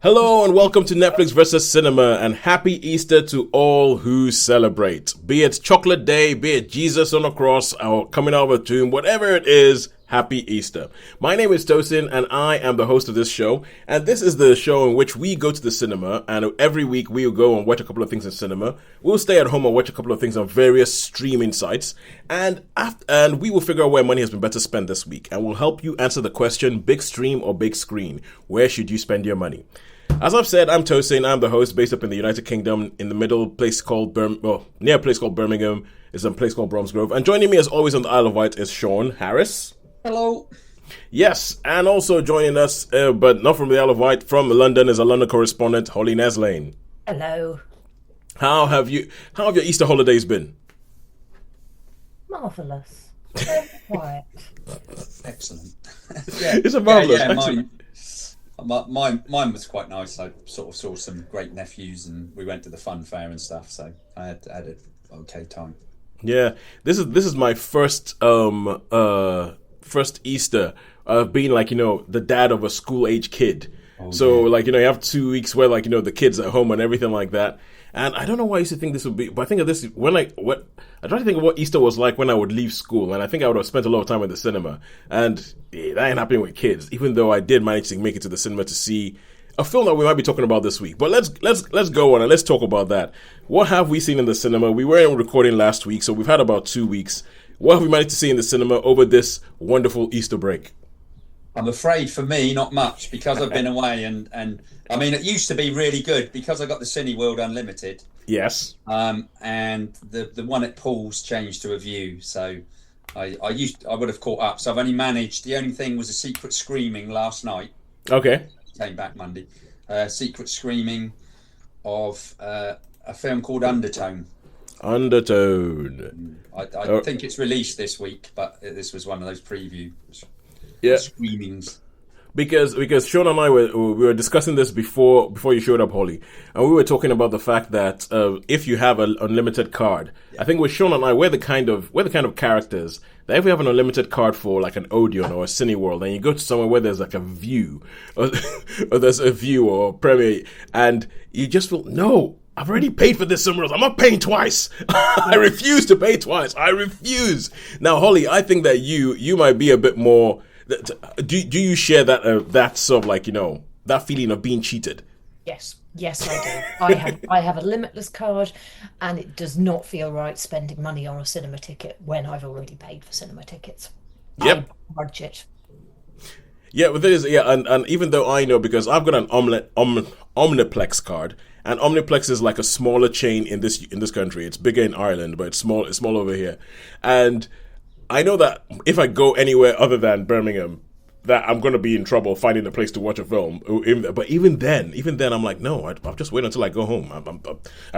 Hello and welcome to Netflix versus Cinema, and happy Easter to all who celebrate. Be it Chocolate Day, be it Jesus on a cross, or coming out of a tomb, whatever it is, happy Easter. My name is Tosin and I am the host of this show, and this is the show in which we go to the cinema, and every week we will go and watch a couple of things in cinema. We'll stay at home and watch a couple of things on various streaming sites, and we will figure out where money has been better spent this week, and we'll help you answer the question, big stream or big screen, where should you spend your money? As I've said, I'm Tosin. I'm the host based up in the United Kingdom in the middle place called near a place called Birmingham. Is a place called Bromsgrove. And joining me as always on the Isle of Wight is Shaun Harris. Hello. Yes, and also joining us, but not from the Isle of Wight, from London is a London correspondent, Holly Nessling. Hello. How have your Easter holidays been? Marvellous. Very quiet. Excellent. It's a marvellous. Mine was quite nice. I sort of saw some great nephews, and we went to the fun fair and stuff. So I had an okay time. Yeah, this is my first Easter of being the dad of a school age kid. So you have 2 weeks where the kids at home and everything like that. And I don't know why I used to think this would be, but I think of this I try to think of what Easter was like when I would leave school, and I think I would have spent a lot of time at the cinema. And that ain't happening with kids, even though I did manage to make it to the cinema to see a film that we might be talking about this week. But let's go on and let's talk about that. What have we seen in the cinema? We weren't recording last week, so we've had about 2 weeks. What have we managed to see in the cinema over this wonderful Easter break? I'm afraid for me, not much, because I've been away, and I mean, it used to be really good because I got the Cineworld Unlimited. Yes. And the one at Paul's changed to a View, so I would have caught up. So I've only managed. The only thing was a secret screening last night. Okay. Came back Monday. Secret screening of a film called Undertone. Undertone. I think it's released this week, but this was one of those preview screenings. Because Shaun and I were discussing this before you showed up, Holly, and we were talking about the fact that if you have an unlimited card, I think with Shaun and I, we're the kind of characters that if we have an unlimited card for like an Odeon or a Cineworld, and you go to somewhere where there's like a View, or there's a View or a Premiere, and you just feel no. I've already paid for this somewhere else. I'm not paying twice. I refuse to pay twice. I refuse. Now, Holly, I think that you might be a bit more. Do you share that sort of that feeling of being cheated? Yes, I do. I have a limitless card, and it does not feel right spending money on a cinema ticket when I've already paid for cinema tickets. Yep. I budget. Yeah, but there is and even though I know because I've got an Omniplex card. And Omniplex is like a smaller chain in this country. It's bigger in Ireland, but it's small over here. And I know that if I go anywhere other than Birmingham, that I'm going to be in trouble finding a place to watch a film. But even then, I'm like, no, I'll just wait until I go home. I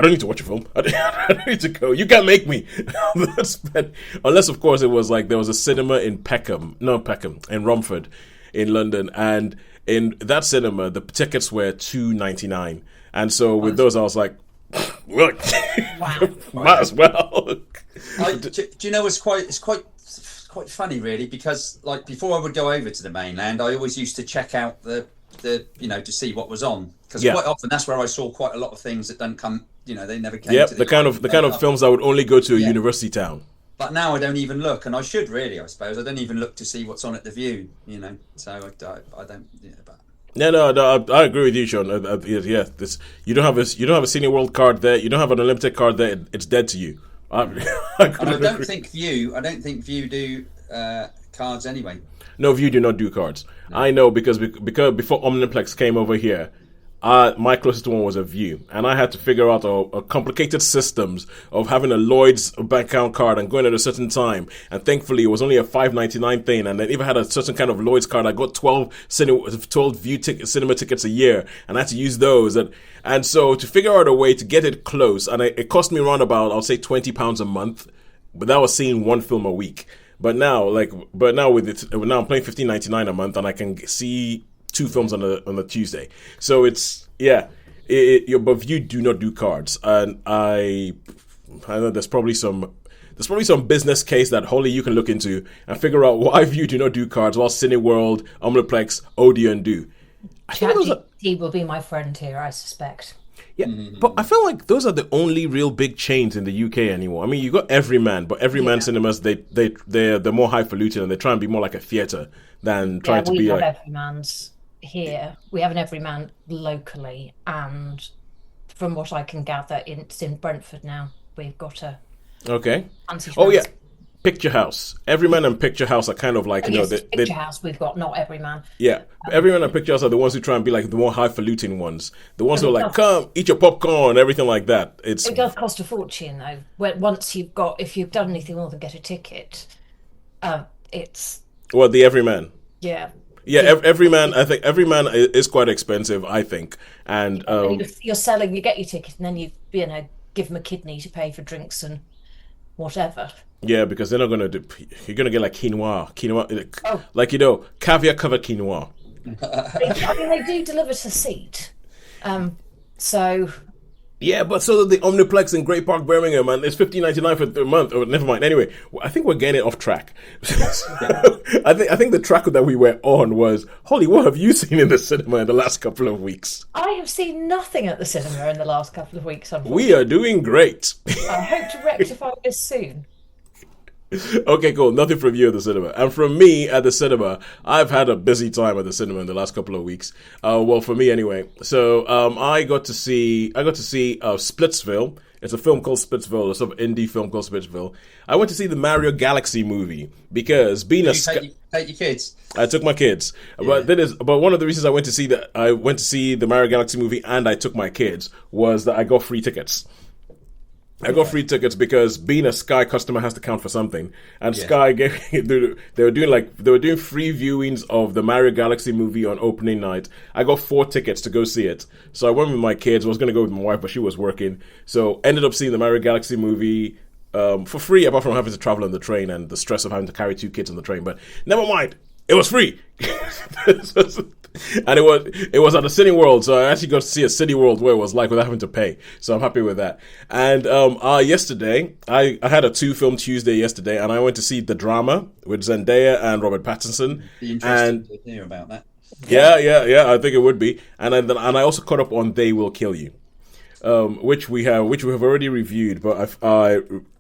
don't need to watch a film. I don't need to go. You can't make me. Unless, of course, it was like there was a cinema in in Romford, in London, and in that cinema, the tickets were $2.99. And so with those, I was like, look, wow. Might as well. Do you know it's quite funny really, because like before I would go over to the mainland, I always used to check out the to see what was on, because quite often that's where I saw quite a lot of things that don't come, they never came. Yep, to the kind of films that would only go to a university town. But now I don't even look, and I should really, I suppose. I don't even look to see what's on at the View, So I don't. But. No, I agree with you, Shaun. You don't have a Cineworld card there. You don't have an unlimited card there. It's dead to you. I don't think View do cards anyway. No, View do not do cards. No. I know because before Omniplex came over here, my closest one was a View, and I had to figure out a complicated systems of having a Lloyd's bank account card and going at a certain time. And thankfully, it was only a $5.99 thing. And then if I had a certain kind of Lloyd's card, I got 12 View cinema tickets a year, and I had to use those. And so to figure out a way to get it close, and it cost me around about, I'll say £20 a month, but that was seeing one film a week. But now I'm paying $15.99 a month, and I can see 2 films on a Tuesday. So it's but View do not do cards, and I know there's probably some business case that Holly you can look into and figure out why View do not do cards while Cineworld, Omniplex, Odeon do. I think those are, ChatGPT will be my friend here, I suspect. yeah, but I feel like those are the only real big chains in the UK anymore. I mean, you got Everyman, but Everyman Yeah. cinemas they're more highfalutin and they try and be more like a theater than Yeah, trying to we be have like. Everyman's here. We have an Everyman locally, and from what I can gather, it's in Brentford now. We've got a Okay. fancy Oh yeah, schmancy. Picture House. Everyman and Picture House are kind of like Oh, you know yes, it's Picture House we've got, not Everyman. yeah. Everyman and Picture House are the ones who try and be like the more highfalutin ones. The ones But who are it like, does, come eat your popcorn, everything like that. It's it does cost a fortune though. Once if you've done anything more than get a ticket, it's well the Everyman. yeah. Yeah, The, Everyman. I think Everyman is quite expensive. I think, and and you're selling, you get your ticket, and then you give them a kidney to pay for drinks and whatever. yeah, because they're not gonna do. You're gonna get like quinoa, Oh, like caviar covered quinoa. I mean, they do deliver to seat. So Yeah, but so the Omniplex in Great Park, Birmingham, and it's $15.99 for the month. Oh, never mind. Anyway, I think we're getting off track. I think the track that we were on was, Holly, what have you seen in the cinema in the last couple of weeks? I have seen nothing at the cinema in the last couple of weeks, unfortunately. We are doing great. I hope to rectify this soon. Okay, cool. Nothing from you at the cinema, and from me at the cinema. I've had a busy time at the cinema in the last couple of weeks. Well, for me anyway. So I got to see Splitsville. It's a film called Splitsville, a sort of indie film called Splitsville. I went to see the Mario Galaxy movie because being a Take your kids. I took my kids, but one of the reasons I went to see the Mario Galaxy movie and I took my kids was that I got free tickets. I got free tickets because being a Sky customer has to count for something, and Sky gave they were doing free viewings of the Mario Galaxy movie on opening night. I got 4 tickets to go see it, so I went with my kids. I was going to go with my wife, but she was working, so ended up seeing the Mario Galaxy movie for free, apart from having to travel on the train and the stress of having to carry 2 kids on the train. But never mind, it was free. And it was at the City World, so I actually got to see a City World where it was like without having to pay. So I'm happy with that. And yesterday, I had a 2-film Tuesday yesterday, and I went to see The Drama with Zendaya and Robert Pattinson. Be interesting to hear about that. Yeah. I think it would be. And I also caught up on They Will Kill You, which we have already reviewed. But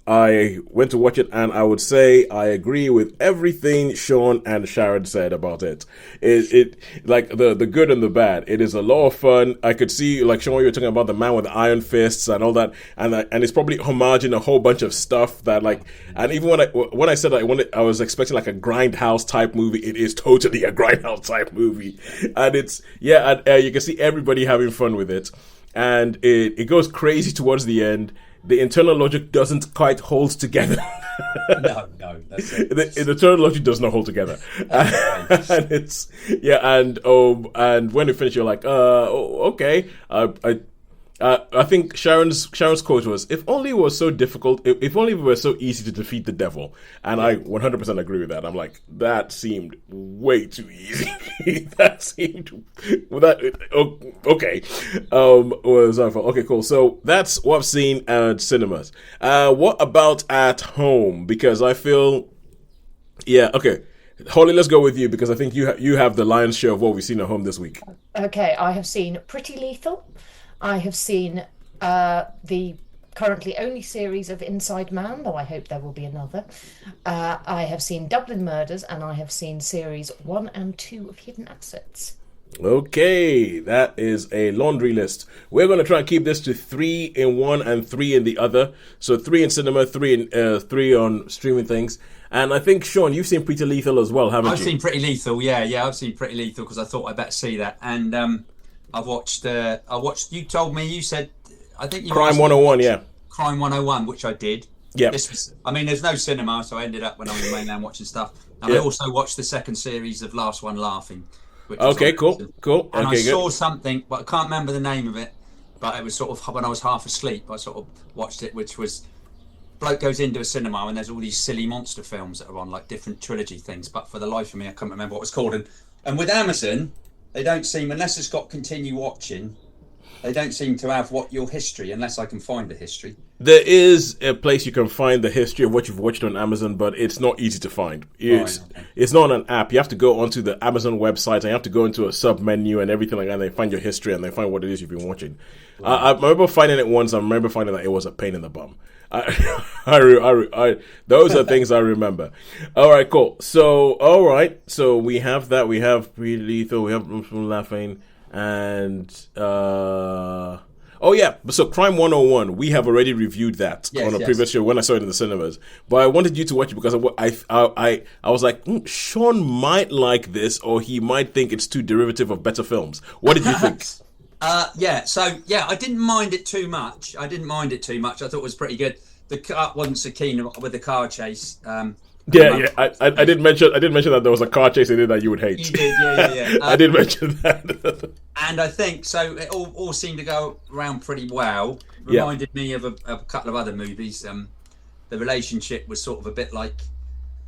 I went to watch it, and I would say I agree with everything Shaun and Sharon said about it. It like the good and the bad. It is a lot of fun. I could see, like Shaun, you were talking about the man with the iron fists and all that, and it's probably homaging a whole bunch of stuff that like. And even when I said I was expecting like a grindhouse type movie, it is totally a grindhouse type movie, and you can see everybody having fun with it, and it goes crazy towards the end. The internal logic doesn't quite hold together. No, that's it. The internal logic does not hold together, and and when you finish, you're like, okay. I think Sharon's quote was, "If only it was so difficult. If only it were so easy to defeat the devil." And I 100% agree with that. I'm like, that seemed way too easy. Okay. Okay, cool. So that's what I've seen at cinemas. What about at home? Because I feel, okay. Holly, let's go with you because I think you have the lion's share of what we've seen at home this week. Okay, I have seen Pretty Lethal. I have seen the currently only series of Inside Man, though I hope there will be another. I have seen Dublin Murders, and I have seen series 1 and 2 of Hidden Assets. Okay, that is a laundry list. We're going to try and keep this to 3 in one and 3 in the other. So 3 in cinema, 3 on streaming things. And I think, Shaun, you've seen Pretty Lethal as well, haven't you? I've seen Pretty Lethal, yeah. I've seen Pretty Lethal because I thought I'd better see that. And I've watched. You told me. You said. I think you. Crime 101, yeah. Crime 101, which I did. Yeah. There's no cinema, so I ended up when I was in the mainland watching stuff. And I also watched the second series of Last One Laughing. Okay, cool. And okay, I saw something, but I can't remember the name of it. But it was sort of when I was half asleep. I sort of watched it, which was bloke goes into a cinema and there's all these silly monster films that are on, like different trilogy things. But for the life of me, I can't remember what it was called. And with Amazon, they don't seem, unless it's got continue watching, They don't seem to have your history, unless I can find the history. There is a place you can find the history of what you've watched on Amazon, but it's not easy to find. It's not an app. You have to go onto the Amazon website, and you have to go into a sub menu and everything like that, and they find your history, and they find what it is you've been watching. Right. I remember finding it once. I remember finding that it was a pain in the bum. Those are things I remember. All right, cool. So, so we have that. We have Pretty Lethal. We have Room for Laughing. And so Crime 101, we have already reviewed that on a previous show when I saw it in the cinemas. But I wanted you to watch it because I was like, Shaun might like this, or he might think it's too derivative of better films. What did you think? I didn't mind it too much. I thought it was pretty good. The car wasn't so keen with the car chase. I did mention that there was a car chase in it that you would hate. You did, yeah. I did mention that. And I think so. It all seemed to go around pretty well. Reminded me of a couple of other movies. The relationship was sort of a bit like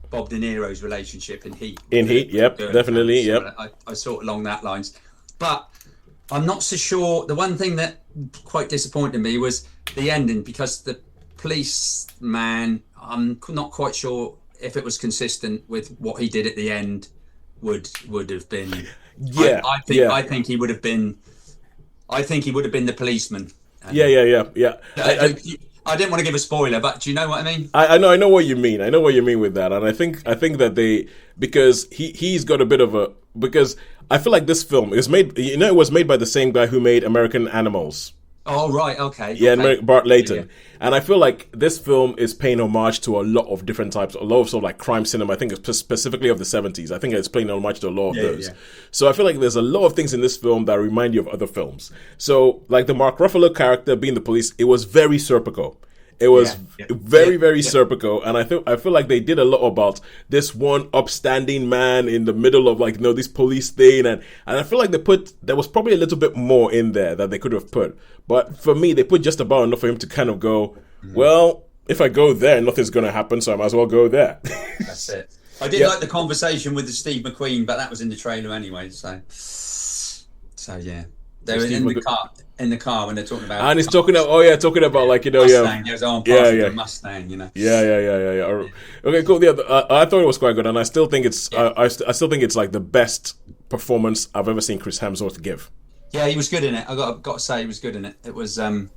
Bob De Niro's relationship in Heat. Definitely, yep. I sort of along that lines, but I'm not so sure. The one thing that quite disappointed me was the ending, because the policeman, I'm not quite sure if it was consistent with what he did at the end. Would have been. Yeah, I think he would have been. I think he would have been the policeman. Yeah. I didn't want to give a spoiler, but do you know what I mean? I know what you mean. I know what you mean with that, and I think that because he's got a bit of a, because I feel like this film is made. It was made by the same guy who made American Animals. Oh, right, okay. Yeah, okay. Bart Layton. Yeah. And I feel like this film is paying homage to a lot of different types, a lot of sort of like crime cinema. I think it's specifically of the 70s. I think it's paying homage to a lot of those. Yeah. So I feel like there's a lot of things in this film that remind you of other films. So like the Mark Ruffalo character being the police, it was very Serpico. It was very Serpico, and I feel like they did a lot about this one upstanding man in the middle of like this police thing, and I feel like there was probably a little bit more in there that they could have put, but for me they put just about enough for him to kind of go, well, if I go there, nothing's going to happen, so I might as well go there. That's it. I did like the conversation with the Steve McQueen, but that was in the trailer anyway. So yeah, they were in the car when they're talking about, and he's talking about like Mustang. Mustang, Yeah. Okay, cool. Yeah, I thought it was quite good, and I still think it's I still think it's like the best performance I've ever seen Chris Hemsworth give. Yeah, he was good in it. I got to say, he was good in it. It was okay.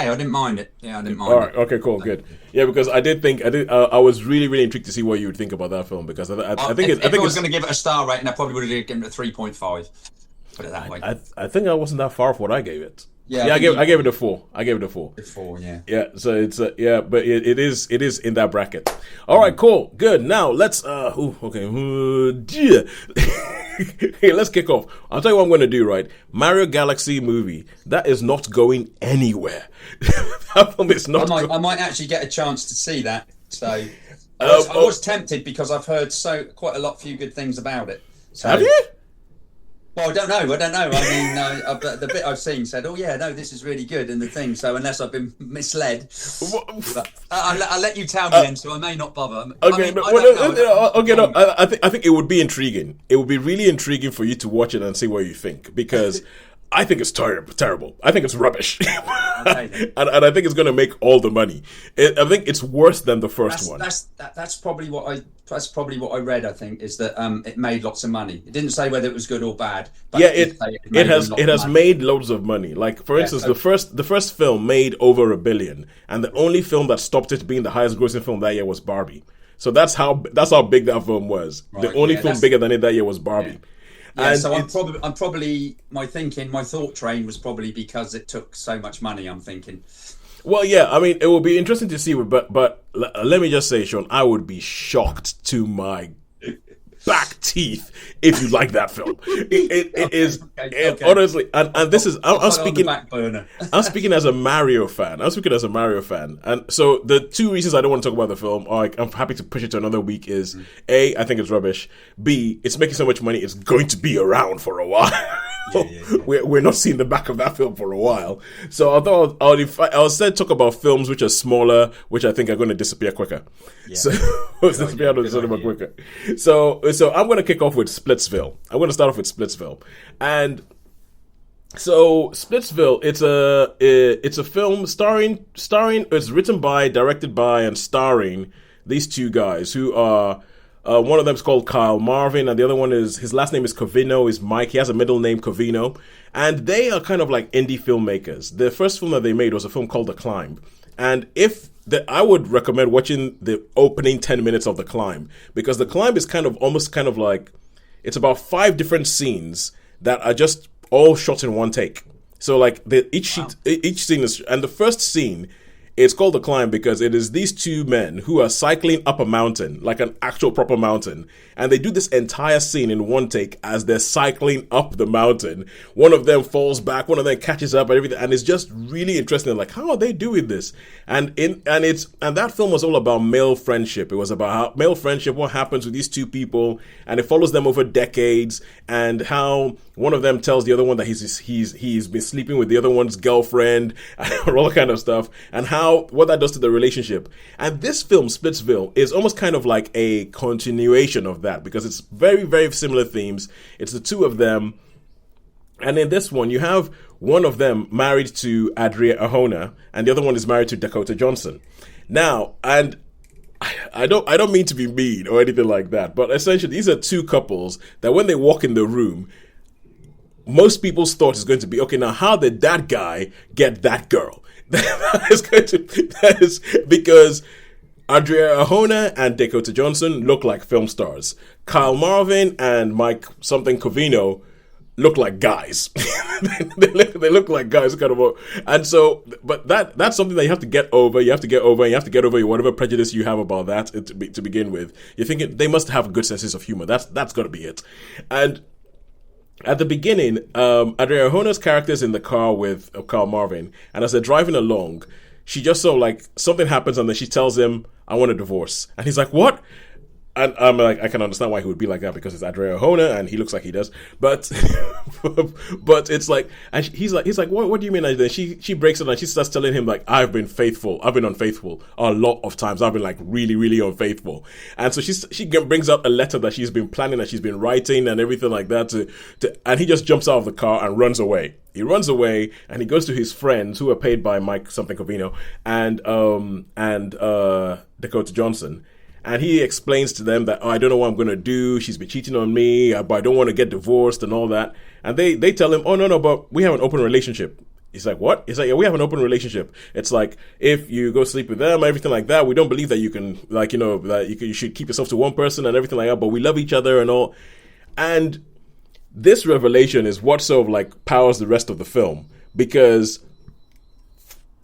I didn't mind it. Yeah, I didn't mind it. All right. Okay. Cool. Good. Yeah, because I was really intrigued to see what you would think about that film, because I think if I was going to give it a star rating, I probably would have given it a 3.5. Put it that way. I think I wasn't that far from what I gave it. Yeah, I gave it a 4. I gave it a 4. A 4, yeah. Yeah, so it's but it is in that bracket. All right, cool, good. Now let's hey, let's kick off. I'll tell you what I'm going to do. Right, Mario Galaxy movie that is not going anywhere. That film is not. I might actually get a chance to see that. So I was tempted because I've heard quite a few good things about it. So, have you? Well, I don't know. I mean, the bit I've seen said, "Oh yeah, no, this is really good," and the thing. So unless I've been misled, I'll let you tell me then. So I may not bother. Okay, I think it would be intriguing. It would be really intriguing for you to watch it and see what you think, because I think it's terrible. I think it's rubbish, and I think it's going to make all the money. I think it's worse than the first one. That's probably what I read. I think is that it made lots of money. It didn't say whether it was good or bad. But yeah, it has made loads of money. Like for instance, the first film made over $1 billion, and the only film that stopped it being the highest grossing film that year was Barbie. So that's how big that film was. Right, the only film bigger than it that year was Barbie. Yeah. Yeah, so I'm probably my thought train was probably because it took so much money. I'm thinking. Well, yeah, I mean, it will be interesting to see, but let me just say, Shaun, I would be shocked to my back teeth if you like that film. It is honestly, and this is I'm speaking. I'm speaking as a Mario fan. And so the two reasons I don't want to talk about the film, I'm happy to push it to another week, is A, I think it's rubbish. B, it's making so much money, it's going to be around for a while. we're not seeing the back of that film for a while. So I thought I'll instead talk about films which are smaller, which I think are going to disappear quicker. Yeah. So disappear out of the cinema quicker. So I'm going to kick off with Splitsville. I'm going to start off with Splitsville, and so Splitsville, it's a film starring. It's written by, directed by, and starring these two guys who are. One of them is called Kyle Marvin, and the other one his last name is Covino, is Mike. He has a middle name, Covino. And they are kind of like indie filmmakers. The first film that they made was a film called The Climb. And I would recommend watching the opening 10 minutes of The Climb, because The Climb is almost like, it's about 5 different scenes that are just all shot in one take. So like each scene is, and the first scene, it's called The Climb because it is these two men who are cycling up a mountain, like an actual proper mountain. And they do this entire scene in one take as they're cycling up the mountain. One of them falls back, one of them catches up and everything. And it's just really interesting. Like, how are they doing this? And that film was all about male friendship. It was about how male friendship, what happens with these two people. And it follows them over decades, and how one of them tells the other one that he's been sleeping with the other one's girlfriend and all that kind of stuff. And what that does to the relationship. And this film, Splitsville, is almost kind of like a continuation of that, because it's very, very similar themes. It's the two of them. And in this one, you have one of them married to Adria Arjona, and the other one is married to Dakota Johnson. Now, and I don't mean to be mean or anything like that, but essentially these are two couples that when they walk in the room, most people's thought is going to be, okay, now how did that guy get that girl? That is because Adria Arjona and Dakota Johnson look like film stars. Kyle Marvin and Mike something Covino look like guys. they look like guys, kind of. And so, but that's something that you have to get over. You have to get over whatever prejudice you have about that to begin with. You're thinking they must have good senses of humor. That's got to be it. And at the beginning, Adria Arjona's character is in the car with Kyle Marvin, and as they're driving along, she just something happens, and then she tells him, "I want a divorce," and he's like, "What?" And I'm like, I can understand why he would be like that, because it's Adria Arjona and he looks like he does. But but it's like, and he's like, what do you mean? And then she breaks it and she starts telling him like, I've been unfaithful a lot of times. I've been like really, really unfaithful. And so she brings out a letter that she's been planning, that she's been writing and everything like that and he just jumps out of the car and runs away. He runs away and he goes to his friends who are paid by Mike something Covino and Dakota Johnson. And he explains to them that, I don't know what I'm going to do. She's been cheating on me, but I don't want to get divorced and all that. And they tell him, oh, no, but we have an open relationship. He's like, what? He's like, yeah, we have an open relationship. It's like, if you go sleep with them, everything like that, we don't believe that you can, like, that you should keep yourself to one person and everything like that, but we love each other and all. And this revelation is what sort of like powers the rest of the film, because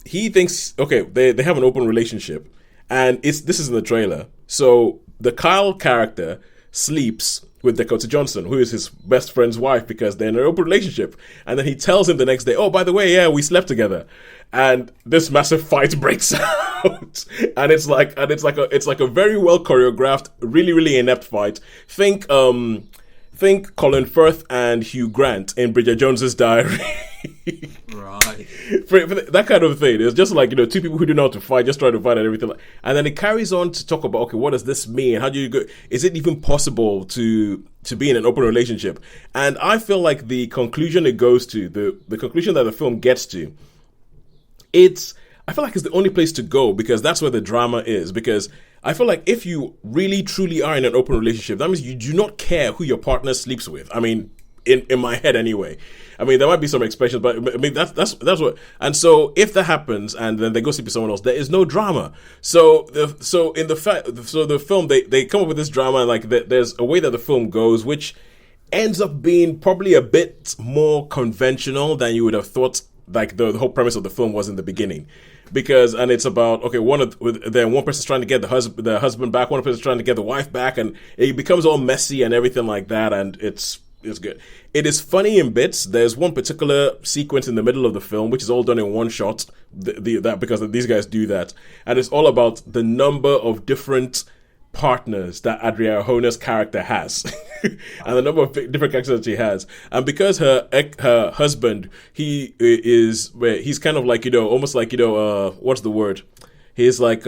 he thinks, okay, they have an open relationship. And this is in the trailer. So the Kyle character sleeps with Dakota Johnson, who is his best friend's wife, because they're in an open relationship. And then he tells him the next day, oh, by the way, yeah, we slept together. And this massive fight breaks out. And it's like a very well choreographed, really, really inept fight. Think Colin Firth and Hugh Grant in Bridget Jones's Diary. Right. for that kind of thing. It's just like, two people who do know how to fight, just try to fight and everything. And then it carries on to talk about, okay, what does this mean? How do you go? Is it even possible to be in an open relationship? And I feel like the conclusion it goes to, the conclusion that the film gets to, I feel like it's the only place to go, because that's where the drama is. Because I feel like if you really, truly are in an open relationship, that means you do not care who your partner sleeps with. I mean, in my head anyway. I mean, there might be some exceptions, but I mean, that's what. And so if that happens and then they go sleep with someone else, there is no drama. So the film, they come up with this drama, and like there's a way that the film goes, which ends up being probably a bit more conventional than you would have thought, like the whole premise of the film was in the beginning. Because, and it's about, okay, one person's trying to get the husband back, one person's trying to get the wife back, and it becomes all messy and everything like that, and it's good. It is funny in bits. There's one particular sequence in the middle of the film, which is all done in one shot, because these guys do that, and it's all about the number of different partners that Adria Arjona's character has, and the number of different characters that she has, and because her husband, he's kind of like, almost like, what's the word? He's like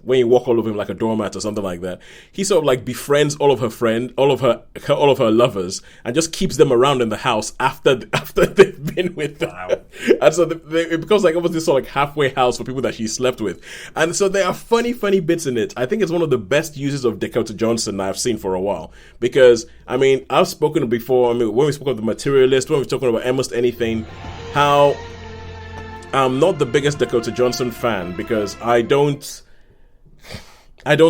when you walk all over him like a doormat or something like that. He sort of like befriends all of her lovers, and just keeps them around in the house after they've been with them. Wow. And so it becomes like almost this sort of like halfway house for people that she slept with. And so there are funny bits in it. I think it's one of the best uses of Dakota Johnson I've seen for a while. Because, I mean, I've spoken before, when we spoke of The Materialist, when we were talking about almost anything, how I'm not the biggest Dakota Johnson fan because I don't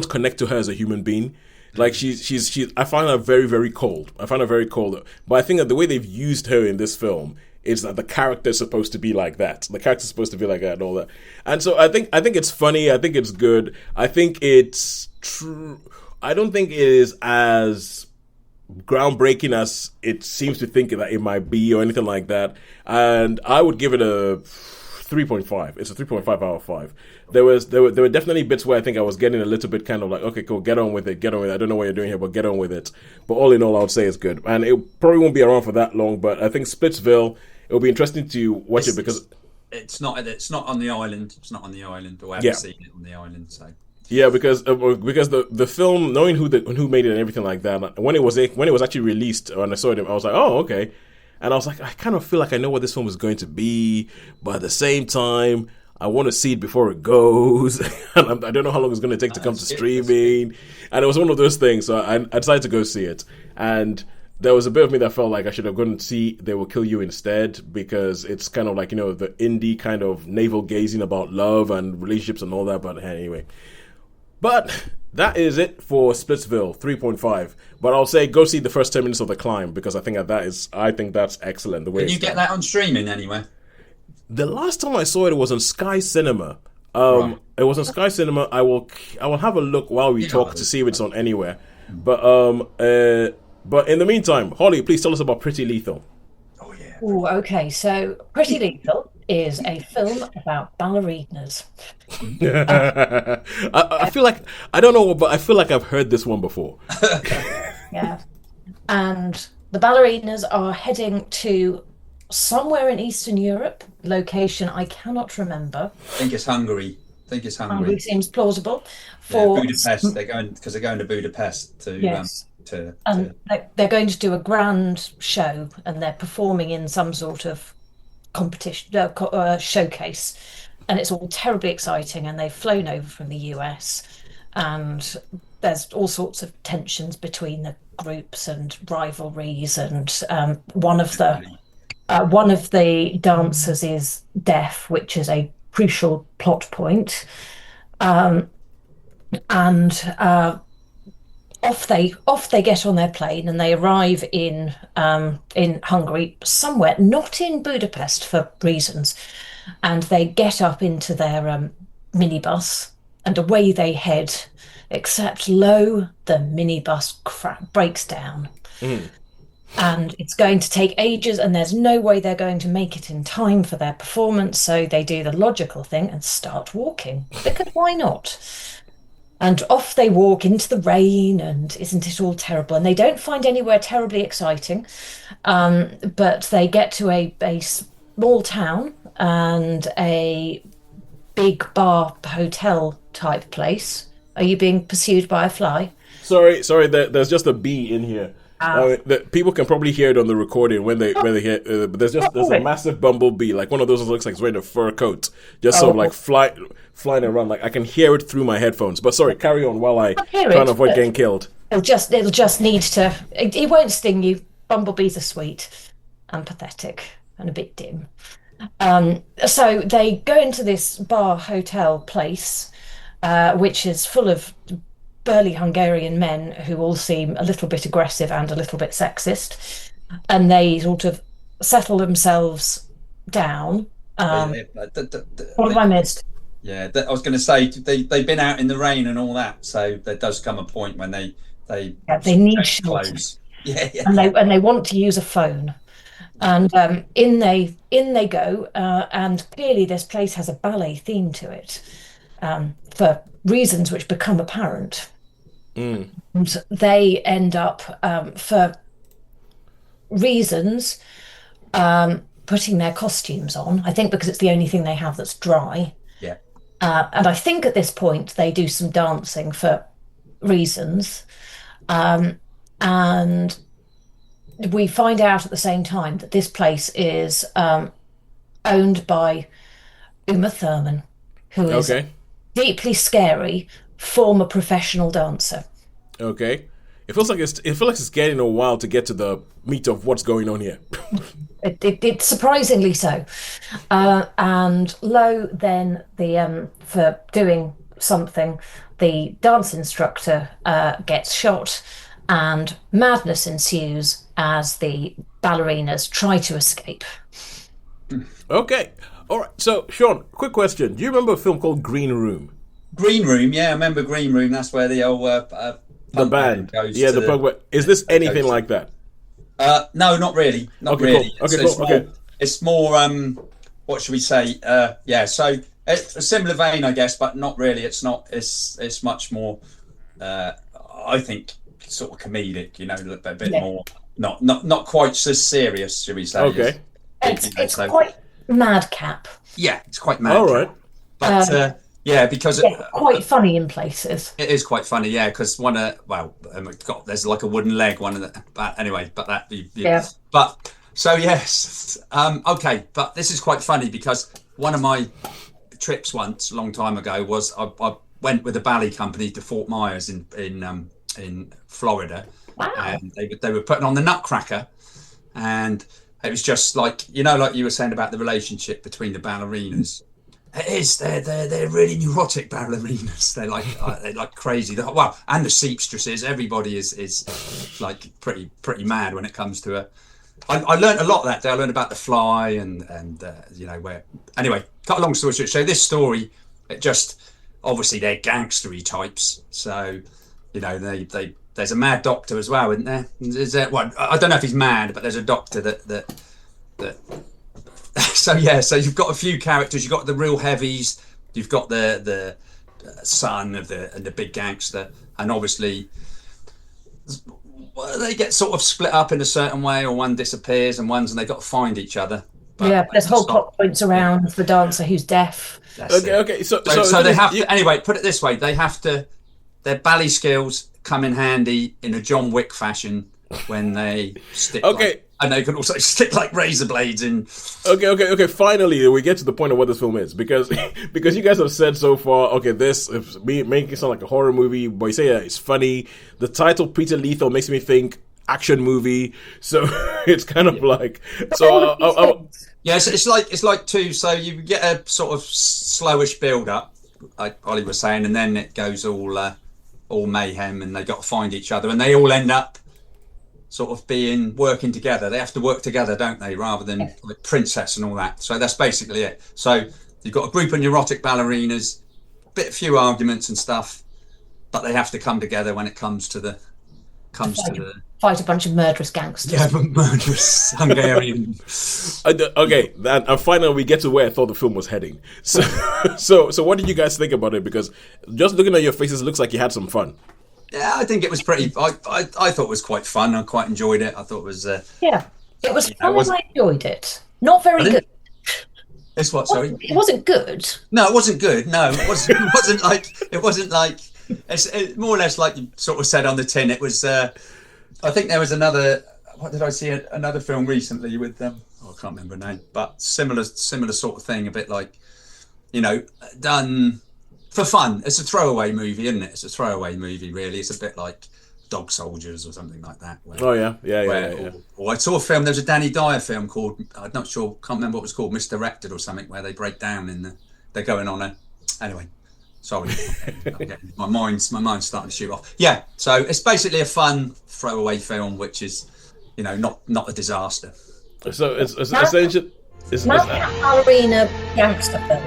connect to her as a human being. Like she's I find her very, very cold. But I think that the way they've used her in this film is that the character's supposed to be like that. The character's supposed to be like that and all that. And so I think it's funny. I think it's good. I think it's true. I don't think it is as groundbreaking as it seems to think that it might be or anything like that. And I would give it a 3.5. It's a 3.5 out of 5. There were definitely bits where I think I was getting a little bit kind of like, okay, cool, get on with it. I don't know what you're doing here, but get on with it. But all in all, I would say it's good. And it probably won't be around for that long, but I think Splitsville, it'll be interesting to watch it because it's not on the island. It's not on the island, or I haven't seen it on the island, so. Yeah, because the film, knowing who made it and everything like that, when it was actually released and I saw it, I was like, oh, okay. And I was like, I kind of feel like I know what this film is going to be, but at the same time, I want to see it before it goes. And I don't know how long it's going to take to come to streaming. And it was one of those things, so I decided to go see it. And there was a bit of me that felt like I should have gone and see They Will Kill You instead, because it's kind of like, the indie kind of navel gazing about love and relationships and all that. But anyway. But that is it for Splitsville 3.5. But I'll say go see the first 10 minutes of The Climb, because I think that's excellent. The way Can you get that on streaming anywhere? The last time I saw it was on Sky Cinema. Right. It was on Sky Cinema. I will have a look while we talk to see if it's on anywhere. But in the meantime, Holly, please tell us about Pretty Lethal. Oh yeah. Oh, okay. So Pretty Lethal is a film about ballerinas. I feel like I don't know, but I feel like I've heard this one before. Yeah, and the ballerinas are heading to somewhere in Eastern Europe. Location I cannot remember. I think it's Hungary. Hungary seems plausible. For Budapest, they're going to Budapest to. Yes. They're going to do a grand show, and they're performing in some sort of competition showcase, and it's all terribly exciting. And they've flown over from the US, and there's all sorts of tensions between the groups and rivalries. And one of the dancers is deaf, which is a crucial plot point. Off they get on their plane, and they arrive in Hungary, somewhere not in Budapest for reasons, and they get up into their minibus, and away they head. Except the minibus breaks down, and it's going to take ages, and there's no way they're going to make it in time for their performance. So they do the logical thing and start walking, because why not? And off they walk into the rain, and isn't it all terrible? And they don't find anywhere terribly exciting, but they get to a small town and a big bar hotel type place. Are you being pursued by a fly? Sorry. There's just a bee in here. People can probably hear it on the recording when they hear. But there's a massive bumblebee, like one of those that looks like it's wearing a fur coat, just sort of like flying around. Like I can hear it through my headphones. But sorry, carry on while I try and avoid getting killed. It'll just need to. It won't sting you. Bumblebees are sweet and pathetic and a bit dim. So they go into this bar hotel place, which is full of burly Hungarian men who all seem a little bit aggressive and a little bit sexist, and they sort of settle themselves down. What have I missed? Yeah, I was going to say they've been out in the rain and all that, so there does come a point when they need shelter. Yeah. And they want to use a phone, and in they go, and clearly this place has a ballet theme to it. for reasons which become apparent. Mm. And they end up, for reasons, putting their costumes on, I think because it's the only thing they have that's dry. Yeah. And I think at this point they do some dancing for reasons. And we find out at the same time that this place is owned by Uma Thurman, who is Okay. deeply scary former professional dancer. Okay. It feels like it's getting a while to get to the meat of what's going on here. It's surprisingly so. And lo, then for doing something, the dance instructor gets shot, and madness ensues as the ballerinas try to escape. Okay. All right. So, Shaun, quick question. Do you remember a film called Green Room? Green Room, yeah, I remember Green Room. That's where the old The band. goes. Yeah, to the punk. Is this anything like that? No, not really. Not Okay, really. cool. Okay, it's cool. more, Okay. it's more. What should we say? Yeah. So it's a similar vein, I guess, but not really. It's not. It's much more. I think sort of comedic. You know, a bit more. Not quite so serious, should we say? Okay. It's quite madcap. Yeah, it's quite mad. All right. But yeah, because quite funny in places. it is quite funny. Yeah, because there's like a wooden leg. But anyway, but that. Yeah. But so yes, okay. But this is quite funny because one of my trips once, a long time ago, was I went with a ballet company to Fort Myers in Florida. Wow. And they were putting on the Nutcracker, and it was just like, you know, like you were saying about the relationship between the ballerinas. It is. They're really neurotic ballerinas. They're like crazy. And the seamstresses. Everybody is like pretty mad when it comes to it. I learned a lot that day. I learned about the fly and you know where. Anyway, cut a long story short. So this story, it just obviously they're gangstery types. So you know they there's a mad doctor as well, isn't there? Is there? Well, I don't know if he's mad, but there's a doctor that. So yeah, so you've got a few characters. You've got the real heavies. You've got the son of the big gangster, and obviously they get sort of split up in a certain way, or one disappears, and they've got to find each other. But there's whole plot points around the dancer who's deaf. Okay. So they have to. Anyway, put it this way: they have to. Their ballet skills come in handy in a John Wick fashion when they stick. Okay. And they can also stick like razor blades in. Okay. Finally, we get to the point of what this film is because you guys have said so far. Okay, this is making it sound like a horror movie, but you say it's funny. The title Peter Lethal makes me think action movie, so it's kind of like so. Yes, it's like two. So you get a sort of slowish build up, like Ollie was saying, and then it goes all mayhem, and they got to find each other, and they all end up sort of working together. They have to work together, don't they, rather than like Princess and all that. So that's basically it. So you've got a group of neurotic ballerinas, few arguments and stuff, but they have to come together when it comes to the fight a bunch of murderous gangsters. Yeah, but murderous Hungarian. Okay, and finally we get to where I thought the film was heading. So what did you guys think about it? Because just looking at your faces, it looks like you had some fun. Yeah, I think it was pretty. I thought it was quite fun. I quite enjoyed it. I thought it was. It was fun. I enjoyed it. Not very good. It's what? Sorry. It wasn't good. No, it wasn't good. No, it wasn't. It wasn't like. It's more or less like you sort of said on the tin. It was. I think there was another. What did I see? Another film recently with them. I can't remember her name, but similar sort of thing. A bit like, you know, done. For fun. It's a throwaway movie, isn't it? It's a throwaway movie, really. It's a bit like Dog Soldiers or something like that. Yeah. Or I saw a film, there's a Danny Dyer film called, I'm not sure, can't remember what it was called, Misdirected or something, where they break down they're going on anyway, sorry. my mind's starting to shoot off. Yeah, so it's basically a fun throwaway film, which is, you know, not a disaster. So it's essentially... Not ballerina gangster film.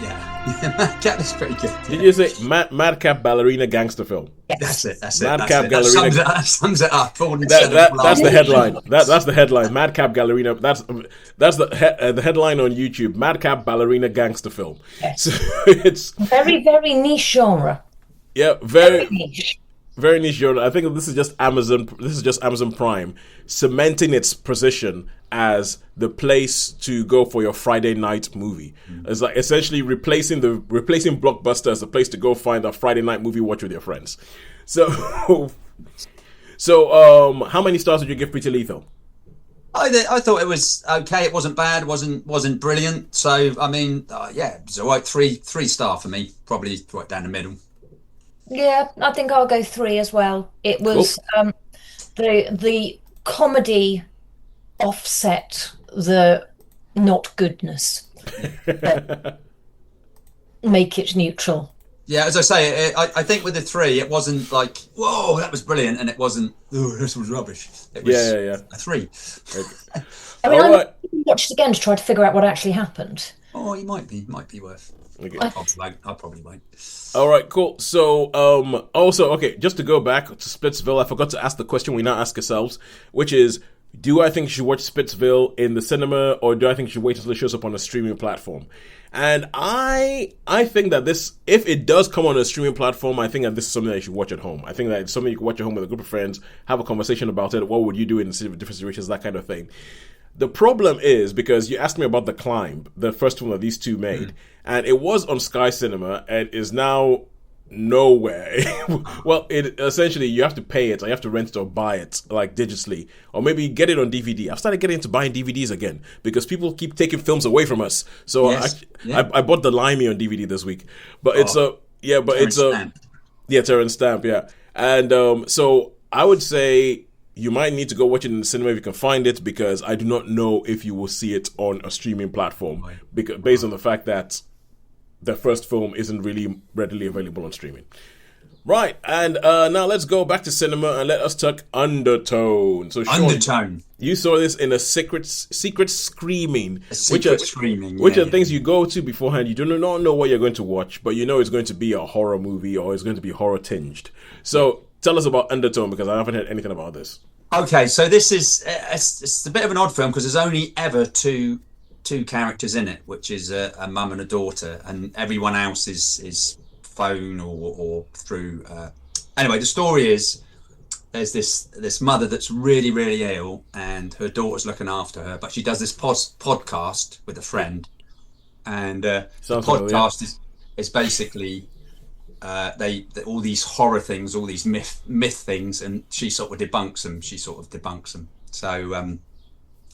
Yeah. Madcap is pretty good. Did you say Madcap Ballerina Gangster Film? That's it. Madcap That Ballerina. sums it up. That's the headline. That's the headline. Madcap Ballerina. That's the headline on YouTube. Madcap Ballerina Gangster Film. Yes. So it's very, very niche genre. Yeah, Very niche. very niche genre. I think this is just Amazon. This is just Amazon Prime cementing its position as the place to go for your Friday night movie. It's like essentially replacing Blockbuster as the place to go find a Friday night movie watch with your friends. So, how many stars would you give Pretty Lethal? I thought it was okay. It wasn't bad. wasn't brilliant. So I mean, yeah, it was all right. Three star for me. Probably right down the middle. Yeah, I think I'll go 3 as well. It was the comedy offset the not goodness. Make it neutral. Yeah, as I say, I think with the 3, it wasn't like, whoa, that was brilliant, and it wasn't, oh, this was rubbish. It was a 3. Okay. I mean, I watched it again to try to figure out what actually happened. Oh, you might be worth. Okay. I probably won't. All right, cool. So, also, okay, just to go back to Splitsville, I forgot to ask the question we now ask ourselves, which is, do I think you should watch Spiltsville in the cinema, or do I think you should wait until it shows up on a streaming platform? And I think that if it does come on a streaming platform, I think that this is something that you should watch at home. I think that it's something you can watch at home with a group of friends, have a conversation about it. What would you do in different situations, that kind of thing. The problem is, because you asked me about The Climb, the first one that these two made, and it was on Sky Cinema and is now nowhere. Well, it essentially, you have to pay it, or you have to rent it or buy it, like digitally, or maybe get it on DVD. I've started getting into buying DVDs again because people keep taking films away from us. So I bought The Limey on DVD this week, but Terrence Stamp, yeah. And so I would say you might need to go watch it in the cinema if you can find it, because I do not know if you will see it on a streaming platform, because based on the fact that the first film isn't really readily available on streaming. Right, and now let's go back to cinema and let us talk Undertone. So Shaun, Undertone. You saw this in a secret screening. Which are things you go to beforehand. You do not know what you're going to watch, but you know it's going to be a horror movie or it's going to be horror tinged. So tell us about Undertone, because I haven't heard anything about this. Okay, so this is it's a bit of an odd film because there's only ever two characters in it, which is a mum and a daughter, and everyone else is phone or through. Anyway, the story is there's this mother that's really, really ill, and her daughter's looking after her, but she does this podcast with a friend, and the podcast is basically they all these horror things, all these myth things, and she sort of debunks them. So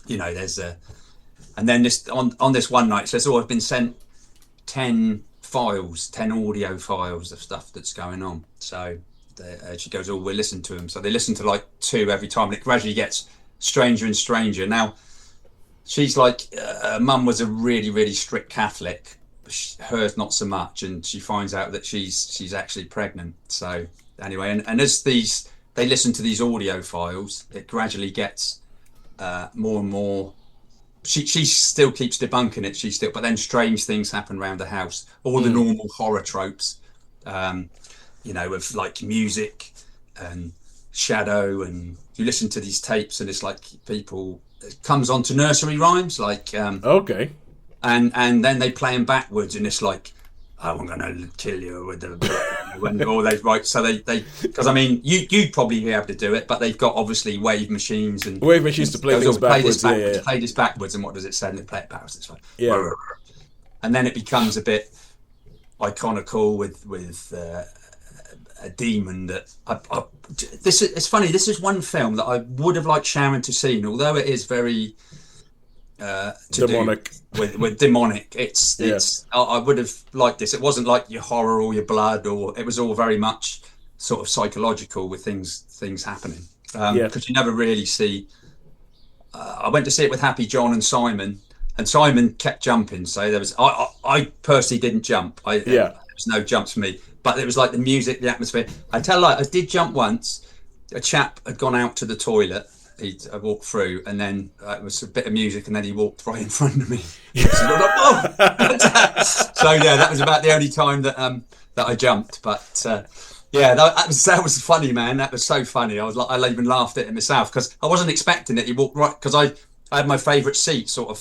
there's a. And then on this one night, says, I've been sent 10 audio files of stuff that's going on. So she goes, we'll listen to them. So they listen to like 2 every time, and it gradually gets stranger and stranger. Now, she's like, mum was a really, really strict Catholic. Hers not so much, and she finds out that she's actually pregnant. So anyway, and as they listen to these audio files, it gradually gets more and more. She still keeps debunking it. But then strange things happen around the house. All the normal horror tropes, of like music and shadow, and you listen to these tapes, and it's like it comes on to nursery rhymes, like okay, and then they play them backwards, and it's like, I'm gonna kill you with the when all they right. So they because I mean you'd probably be able to do it, but they've got obviously wave machines to play things backwards. Play this backwards, and what does it say? And they play it backwards. It's like and then it becomes a bit iconical with a demon that it's funny. This is one film that I would have liked Sharon to see, although it is very. Demonic. With demonic, it's I would have liked this. It wasn't like your horror or your blood, or it was all very much sort of psychological with things happening. Because you never really see. I went to see it with Happy John and Simon kept jumping. So there was I personally didn't jump. There was no jumps for me, but it was like the music, the atmosphere. I did jump once. A chap had gone out to the toilet I walked through, and then it was a bit of music, and then he walked right in front of me. So I was like, whoa! So yeah, that was about the only time that that I jumped. But yeah, that was funny, man. That was so funny. I even laughed at it myself because I wasn't expecting it. He walked right because I had my favourite seat, sort of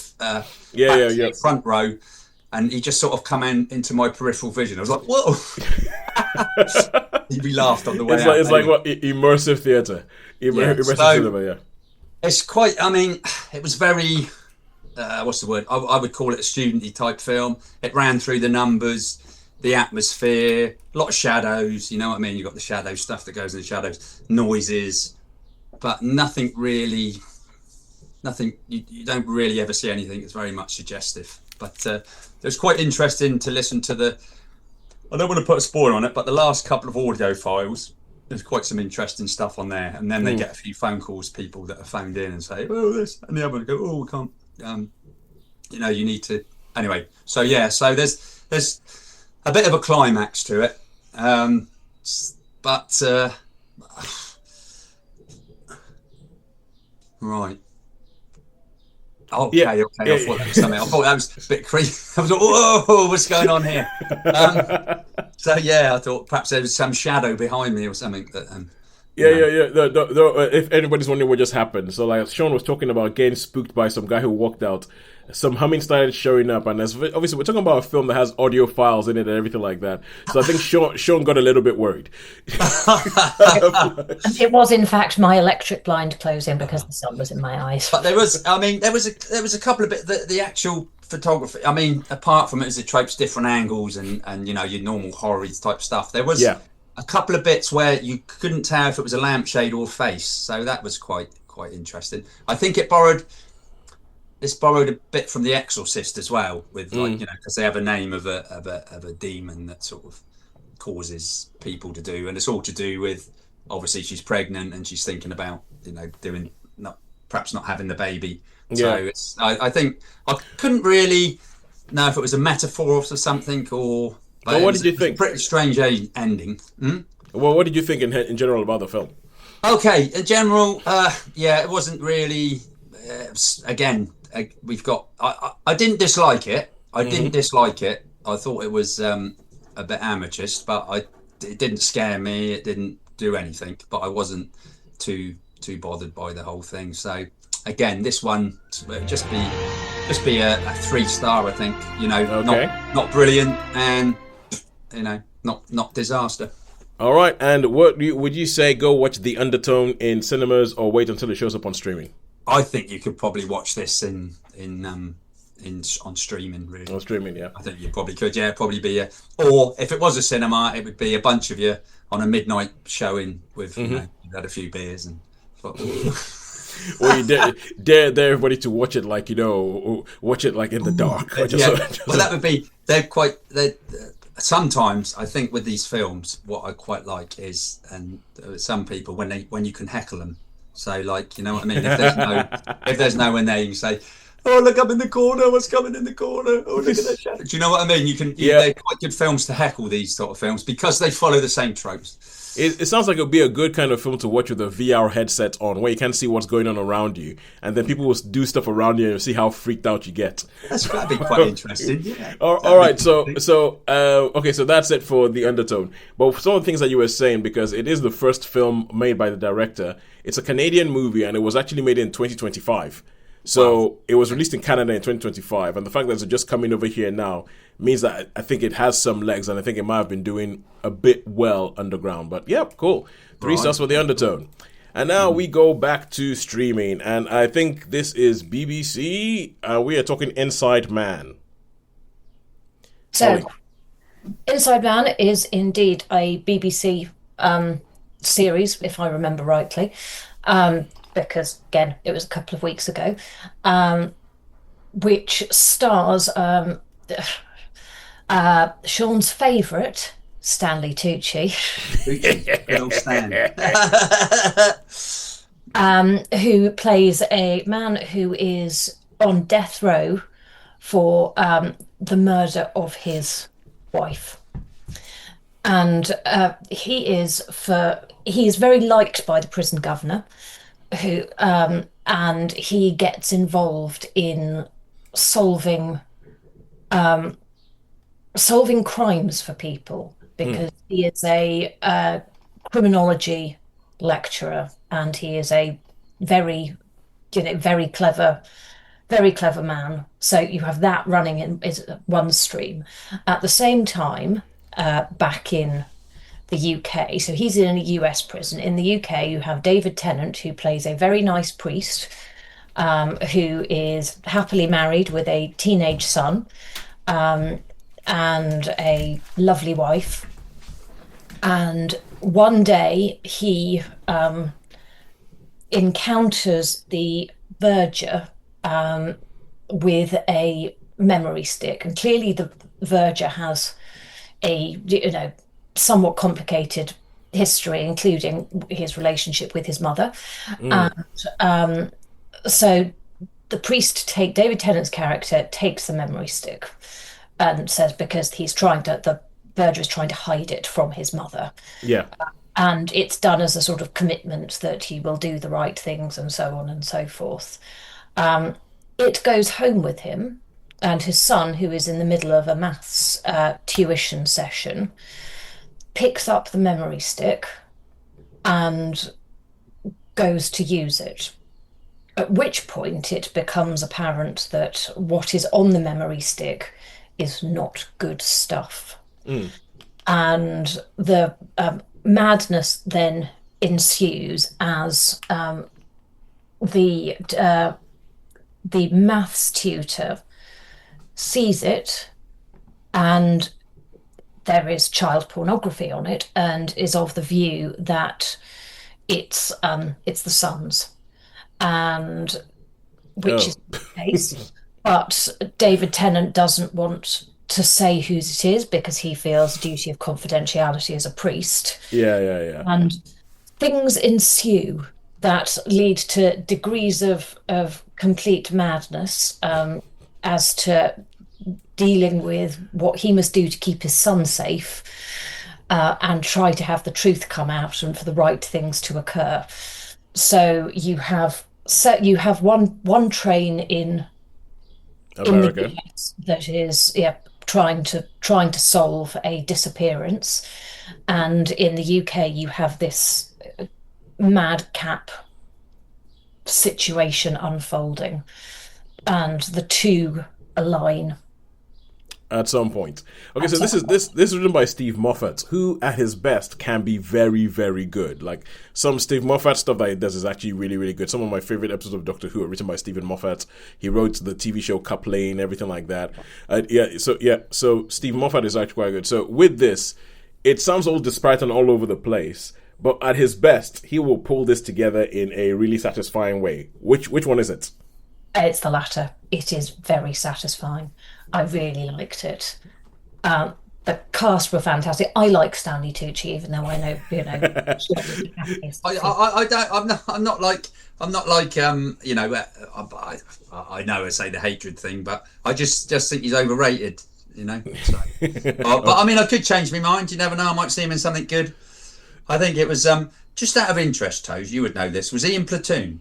front row, and he just sort of come into my peripheral vision. I was like, whoa! We laughed on the way out. It's like what immersive theatre. Immersive cinema, yeah. It's quite. I mean, it was very. What's the word? I would call it a student-y type film. It ran through the numbers, the atmosphere, a lot of shadows. You know what I mean? You got the shadow stuff that goes in the shadows, noises, but nothing really. Nothing. You don't really ever see anything. It's very much suggestive. But it was quite interesting to listen to the. I don't want to put a spoiler on it, but the last couple of audio files, there's quite some interesting stuff on there. And then they get a few phone calls, people that are phoned in and say, oh, this, and the other one go, oh, we can't, you need to, anyway. So, yeah, so there's a bit of a climax to it. Right. Okay. I thought that was something. I thought that was a bit creepy. I was like, whoa, what's going on here? So yeah, I thought perhaps there was some shadow behind me or something. That, if anybody's wondering what just happened, so like Shaun was talking about getting spooked by some guy who walked out. Some humming started showing up, and obviously we're talking about a film that has audio files in it and everything like that. So I think Shaun got a little bit worried. It was in fact my electric blind closing because the sun was in my eyes. But there was a couple of bits. The actual photography. I mean, apart from it, it tropes different angles and your normal horror type stuff. There was a couple of bits where you couldn't tell if it was a lampshade or face. So that was quite interesting. I think it borrowed a bit from The Exorcist as well, with because they have a name of a demon that sort of causes people to do, and it's all to do with obviously she's pregnant and she's thinking about perhaps not having the baby. So I think I couldn't really know if it was a metaphor or something or. But what did you think? Pretty strange ending. Well, what did you think in general about the film? Okay, in general, it wasn't really. Again. We've got. I didn't dislike it. I thought it was a bit amateurish, but it didn't scare me. It didn't do anything. But I wasn't too bothered by the whole thing. So again, this one just be a 3-star. I think not brilliant and not disaster. All right, and what would you say? Go watch The Undertone in cinemas or wait until it shows up on streaming? I think you could probably watch this on streaming. Really, on streaming, yeah. I think you probably could. Yeah, probably be or if it was a cinema, it would be a bunch of you on a midnight showing with you had a few beers and. Or you dare everybody to watch it watch it like in the dark. Well, that would be. Sometimes I think with these films, what I quite like is, and some people when you can heckle them. So, like, you know what I mean? If there's no one there, you can say, "Oh, look, I'm in the corner. What's coming in the corner? Oh, look at that shadow." Do you know what I mean? They're quite good films to heckle these sort of films because they follow the same tropes. It sounds like it would be a good kind of film to watch with a VR headset on, where you can see what's going on around you, and then people will do stuff around you and see how freaked out you get. That'd be quite interesting. Yeah. All right, so that's it for The Undertone. But some of the things that you were saying, because it is the first film made by the director, it's a Canadian movie, and it was actually made in 2025. So It was released in Canada in 2025, and the fact that it's just coming over here now means that I think it has some legs, and I think it might have been doing a bit well underground. But cool. 3 stars for The Undertone. And now we go back to streaming, and I think this is BBC. We are talking Inside Man. So, Inside Man is indeed a BBC series, if I remember rightly. Because, again, it was a couple of weeks ago, which stars Shaun's favourite, Stanley Tucci, who plays a man who is on death row for the murder of his wife. And he is very liked by the prison governor. who and he gets involved in solving solving crimes for people because he is a criminology lecturer and he is a very, very clever man. So you have that running in is one stream. At the same time, back in the UK, so he's in a US prison. In the UK, you have David Tennant, who plays a very nice priest, who is happily married with a teenage son, and a lovely wife. And one day he encounters the verger with a memory stick, and clearly the verger has a somewhat complicated history, including his relationship with his mother. And so the priest David Tennant's character takes the memory stick and says because the verger is trying to hide it from his mother. Yeah. And it's done as a sort of commitment that he will do the right things and so on and so forth. It goes home with him, and his son, who is in the middle of a maths tuition session, picks up the memory stick and goes to use it. At which point it becomes apparent that what is on the memory stick is not good stuff. And the madness then ensues as the maths tutor sees it, and there is child pornography on it, and is of the view that it's the son's, and which is the case. But David Tennant doesn't want to say whose it is because he feels a duty of confidentiality as a priest. Yeah. And things ensue that lead to degrees of complete madness as to dealing with what he must do to keep his son safe and try to have the truth come out and for the right things to occur. So you have one train in America. in the US that is trying to solve a disappearance, and in the UK you have this madcap situation unfolding, and the two align at some point. Okay, so this is written by Steve Moffat, who at his best can be very, very good. Like some Steve Moffat stuff that he does is actually really, really good. Some of my favorite episodes of Doctor Who are written by Stephen Moffat. He wrote the TV show Cup Lane, everything like that. So Steve Moffat is actually quite good. So with this, it sounds all disparate and all over the place, but at his best, he will pull this together in a really satisfying way. Which one is it? It's the latter. It is very satisfying. I really liked it. The cast were fantastic. I like Stanley Tucci, even though I know, I'm not like I know I say the hatred thing, but I just think he's overrated. So. But I mean, I could change my mind. You never know. I might see him in something good. I think it was just out of interest, Toes. You would know this. Was he in Platoon?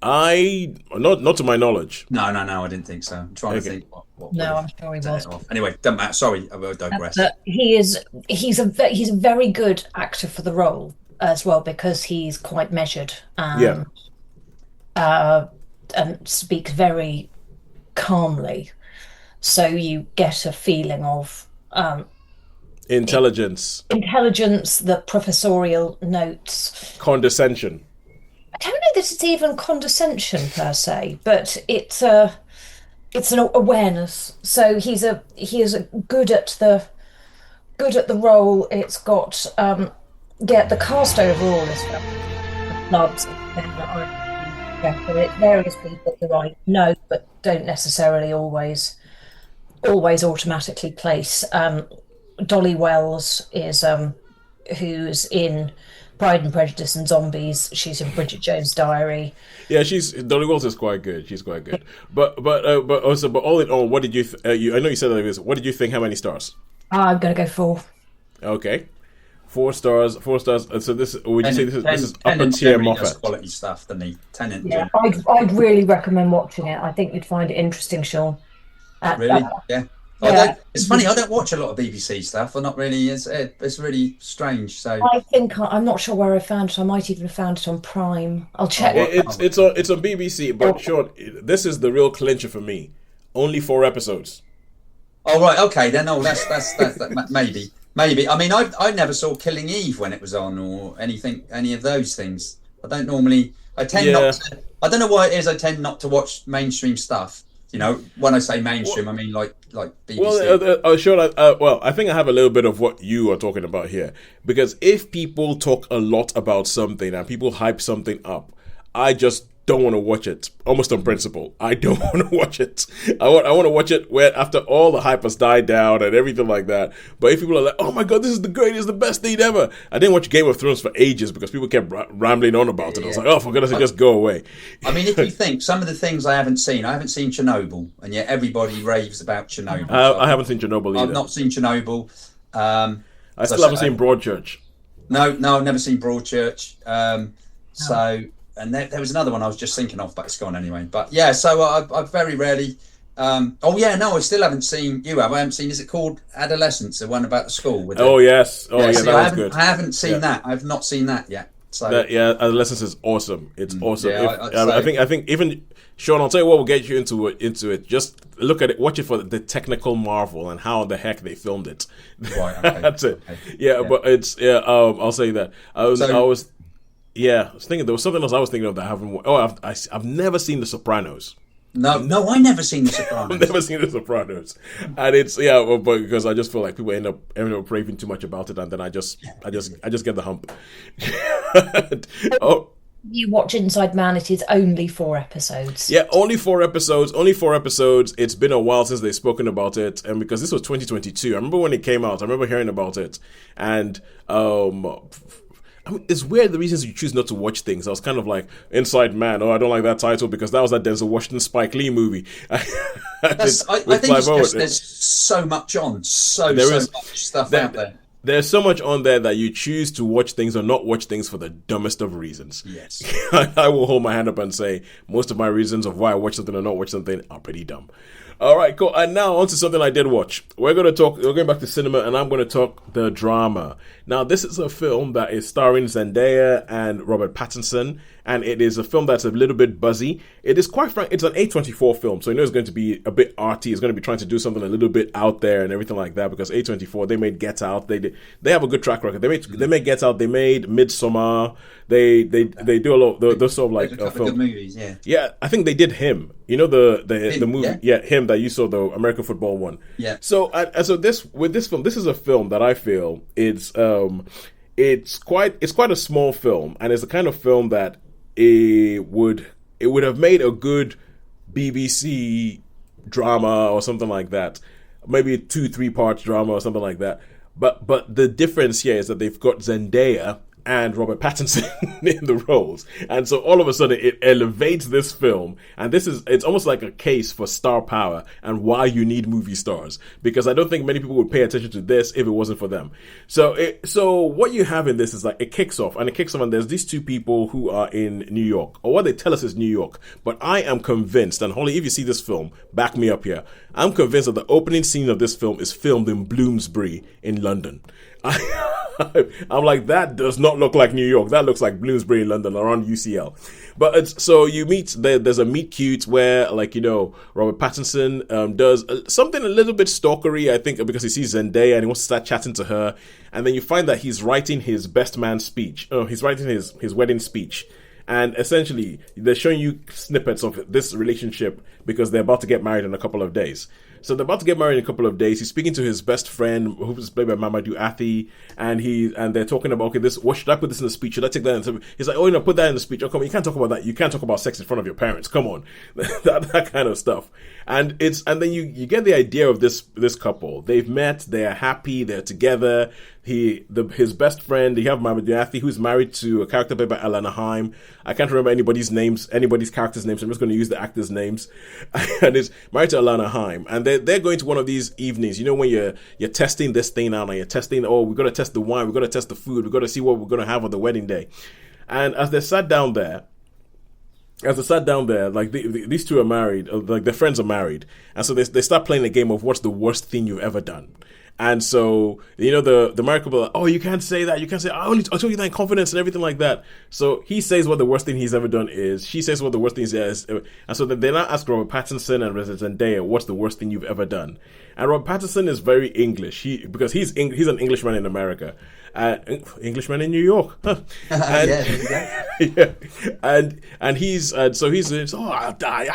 Not to my knowledge. No, I didn't think so. I'm trying to think. What no, I'm sure he was. Anyway, doesn't matter. Sorry, I will digress. He's a very good actor for the role as well, because he's quite measured and speaks very calmly. So you get a feeling of intelligence, the professorial notes, condescension. I don't know that it's even condescension per se, but it's an awareness. So he is good at the role. It's got the cast overall is loves. There various people who I know but don't necessarily always automatically place. Dolly Wells is who's in Pride and Prejudice and Zombies. She's in Bridget Jones' Diary. Yeah, Dolly Wells is quite good. She's quite good. But all in all, what did you? I know you said that. What did you think? How many stars? I'm gonna go 4. Okay. 4 stars. 4 stars. So this, would you say this is upper Tennant tier generally does Moffat? quality stuff, doesn't he? Tennant. Yeah, I'd really recommend watching it. I think you'd find it interesting, Sean. Really? Yeah. Yeah. It's funny. I don't watch a lot of BBC stuff. I'm not really. It's really strange. So I think I'm not sure where I found it. I might even have found it on Prime. I'll check. It's on BBC. But Sean, this is the real clincher for me. Only 4 episodes. Oh right, okay then. Oh, that's maybe. I mean, I never saw Killing Eve when it was on, or any of those things. I don't normally. I tend not to. I don't know why it is. I tend not to watch mainstream stuff. You know, when I say mainstream, I mean like BBC. Well, Sean, well, I think I have a little bit of what you are talking about here, because if people talk a lot about something and people hype something up, I just don't want to watch it, almost on principle. I don't want to watch it. I want to watch it where after all the hype has died down and everything like that. But if people are like, oh my God, this is the greatest, the best thing ever. I didn't watch Game of Thrones for ages because people kept rambling on about it. I was like, oh, for goodness sake, just go away. I mean, if you think some of the things I haven't seen Chernobyl, and yet everybody raves about Chernobyl. I haven't seen Chernobyl either. I've not seen Chernobyl. I still haven't seen Broadchurch. No, I've never seen Broadchurch. And there was another one I was just thinking of, but it's gone anyway. But yeah, so I very rarely. I still haven't seen. I haven't seen. Is it called Adolescence? The one about the school. Yes. That was good. I haven't seen that. I've not seen that yet. So Adolescence is awesome. It's awesome. Yeah, I think even Sean, I'll tell you what will get you into it. Just look at it, watch it for the technical marvel and how the heck they filmed it. Right. Okay. That's it. Okay. Yeah, but it's I'll say that I was thinking there was something else I was thinking of that I haven't. I've never seen The Sopranos. No, I never seen The Sopranos. I've never seen The Sopranos, and it's but because I just feel like people end up raving too much about it, and then I just get the hump. You watch Inside Man, it is only 4 episodes. Yeah, only 4 episodes. It's been a while since they've spoken about it, and because this was 2022, I remember when it came out. I remember hearing about it, and I mean, it's weird the reasons you choose not to watch things. I was kind of like, Inside Man, I don't like that title because that was that Denzel Washington Spike Lee movie. I think it's just there's so much on, so much stuff out there. There's so much on there that you choose to watch things or not watch things for the dumbest of reasons. Yes. I will hold my hand up and say most of my reasons of why I watch something or not watch something are pretty dumb. All right, cool. And now on to something I did watch. We're going back to cinema, and I'm going to talk the drama. Now, this is a film that is starring Zendaya and Robert Pattinson, and it is a film that's a little bit buzzy. It is quite frank. It's an A24 film, so you know it's going to be a bit arty. It's going to be trying to do something a little bit out there and everything like that, because A24, they made Get Out. They have a good track record. They made Get Out. They made Midsommar. They do a lot. Those sort of like a couple of good movies. Yeah. Yeah, I think they did Him. You know the movie. Yeah, Him that you saw, the American football one. Yeah. So this film, this is a film that I feel it's quite a small film, and it's the kind of film that it would have made a good BBC drama or something like that, maybe a 2-3 part drama or something like that. But the difference here is that they've got Zendaya and Robert Pattinson in the roles, and so all of a sudden it elevates this film, and it's almost like a case for star power and why you need movie stars, because I don't think many people would pay attention to this if it wasn't for them. So what you have in this is like it kicks off, and there's these 2 people who are in New York, or what they tell us is New York, but I am convinced, and Holly, if you see this film, back me up here, I'm convinced that the opening scene of this film is filmed in Bloomsbury in London. I'm like, that does not look like New York. That looks like Bloomsbury in London, around UCL. But so you meet, there's a meet cute where, like, you know, Robert Pattinson does something a little bit stalkery, I think, because he sees Zendaya and he wants to start chatting to her. And then you find that he's writing his best man speech. He's writing his wedding speech. And essentially, they're showing you snippets of this relationship because they're about to get married in a couple of days. So they're about to get married in a couple of days. He's speaking to his best friend, who's played by Mamadou Athie, and they're talking about, okay, what should I put this in the speech? Should I take that in the... He's like, put that in the speech. Oh, come on, you can't talk about that. You can't talk about sex in front of your parents. Come on, that kind of stuff. And then you get the idea of this couple. They've met. They're happy. They're together. his best friend. You have Matthew, who's married to a character played by Alana Haim. I can't remember anybody's characters' names. So I'm just going to use the actors' names. And is married to Alana Haim, and they're going to one of these evenings. You know, when you're testing this thing out, and you're testing. Oh, we've got to test the wine. We've got to test the food. We've got to see what we're going to have on the wedding day. And as they sat down there, like these two are married, like their friends are married, and so they start playing a game of what's the worst thing you've ever done. And so, you know, the married couple are like, oh, you can't say that. You can't say, I told you that in confidence and everything like that. So he says what the worst thing he's ever done is. She says what the worst thing is. And so they now ask Robert Pattinson and Zendaya, what's the worst thing you've ever done? And Robert Pattinson is very English. Because he's an Englishman in America. Englishman in New York. And, yeah. And he's I'll die.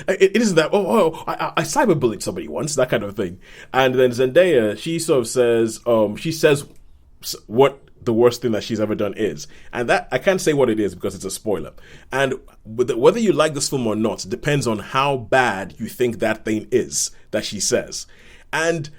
It isn't that. I cyberbullied somebody once, that kind of thing. And then Zendaya, she sort of says, she says what the worst thing that she's ever done is, and that I can't say what it is because it's a spoiler. And whether you like this film or not depends on how bad you think that thing is that she says. And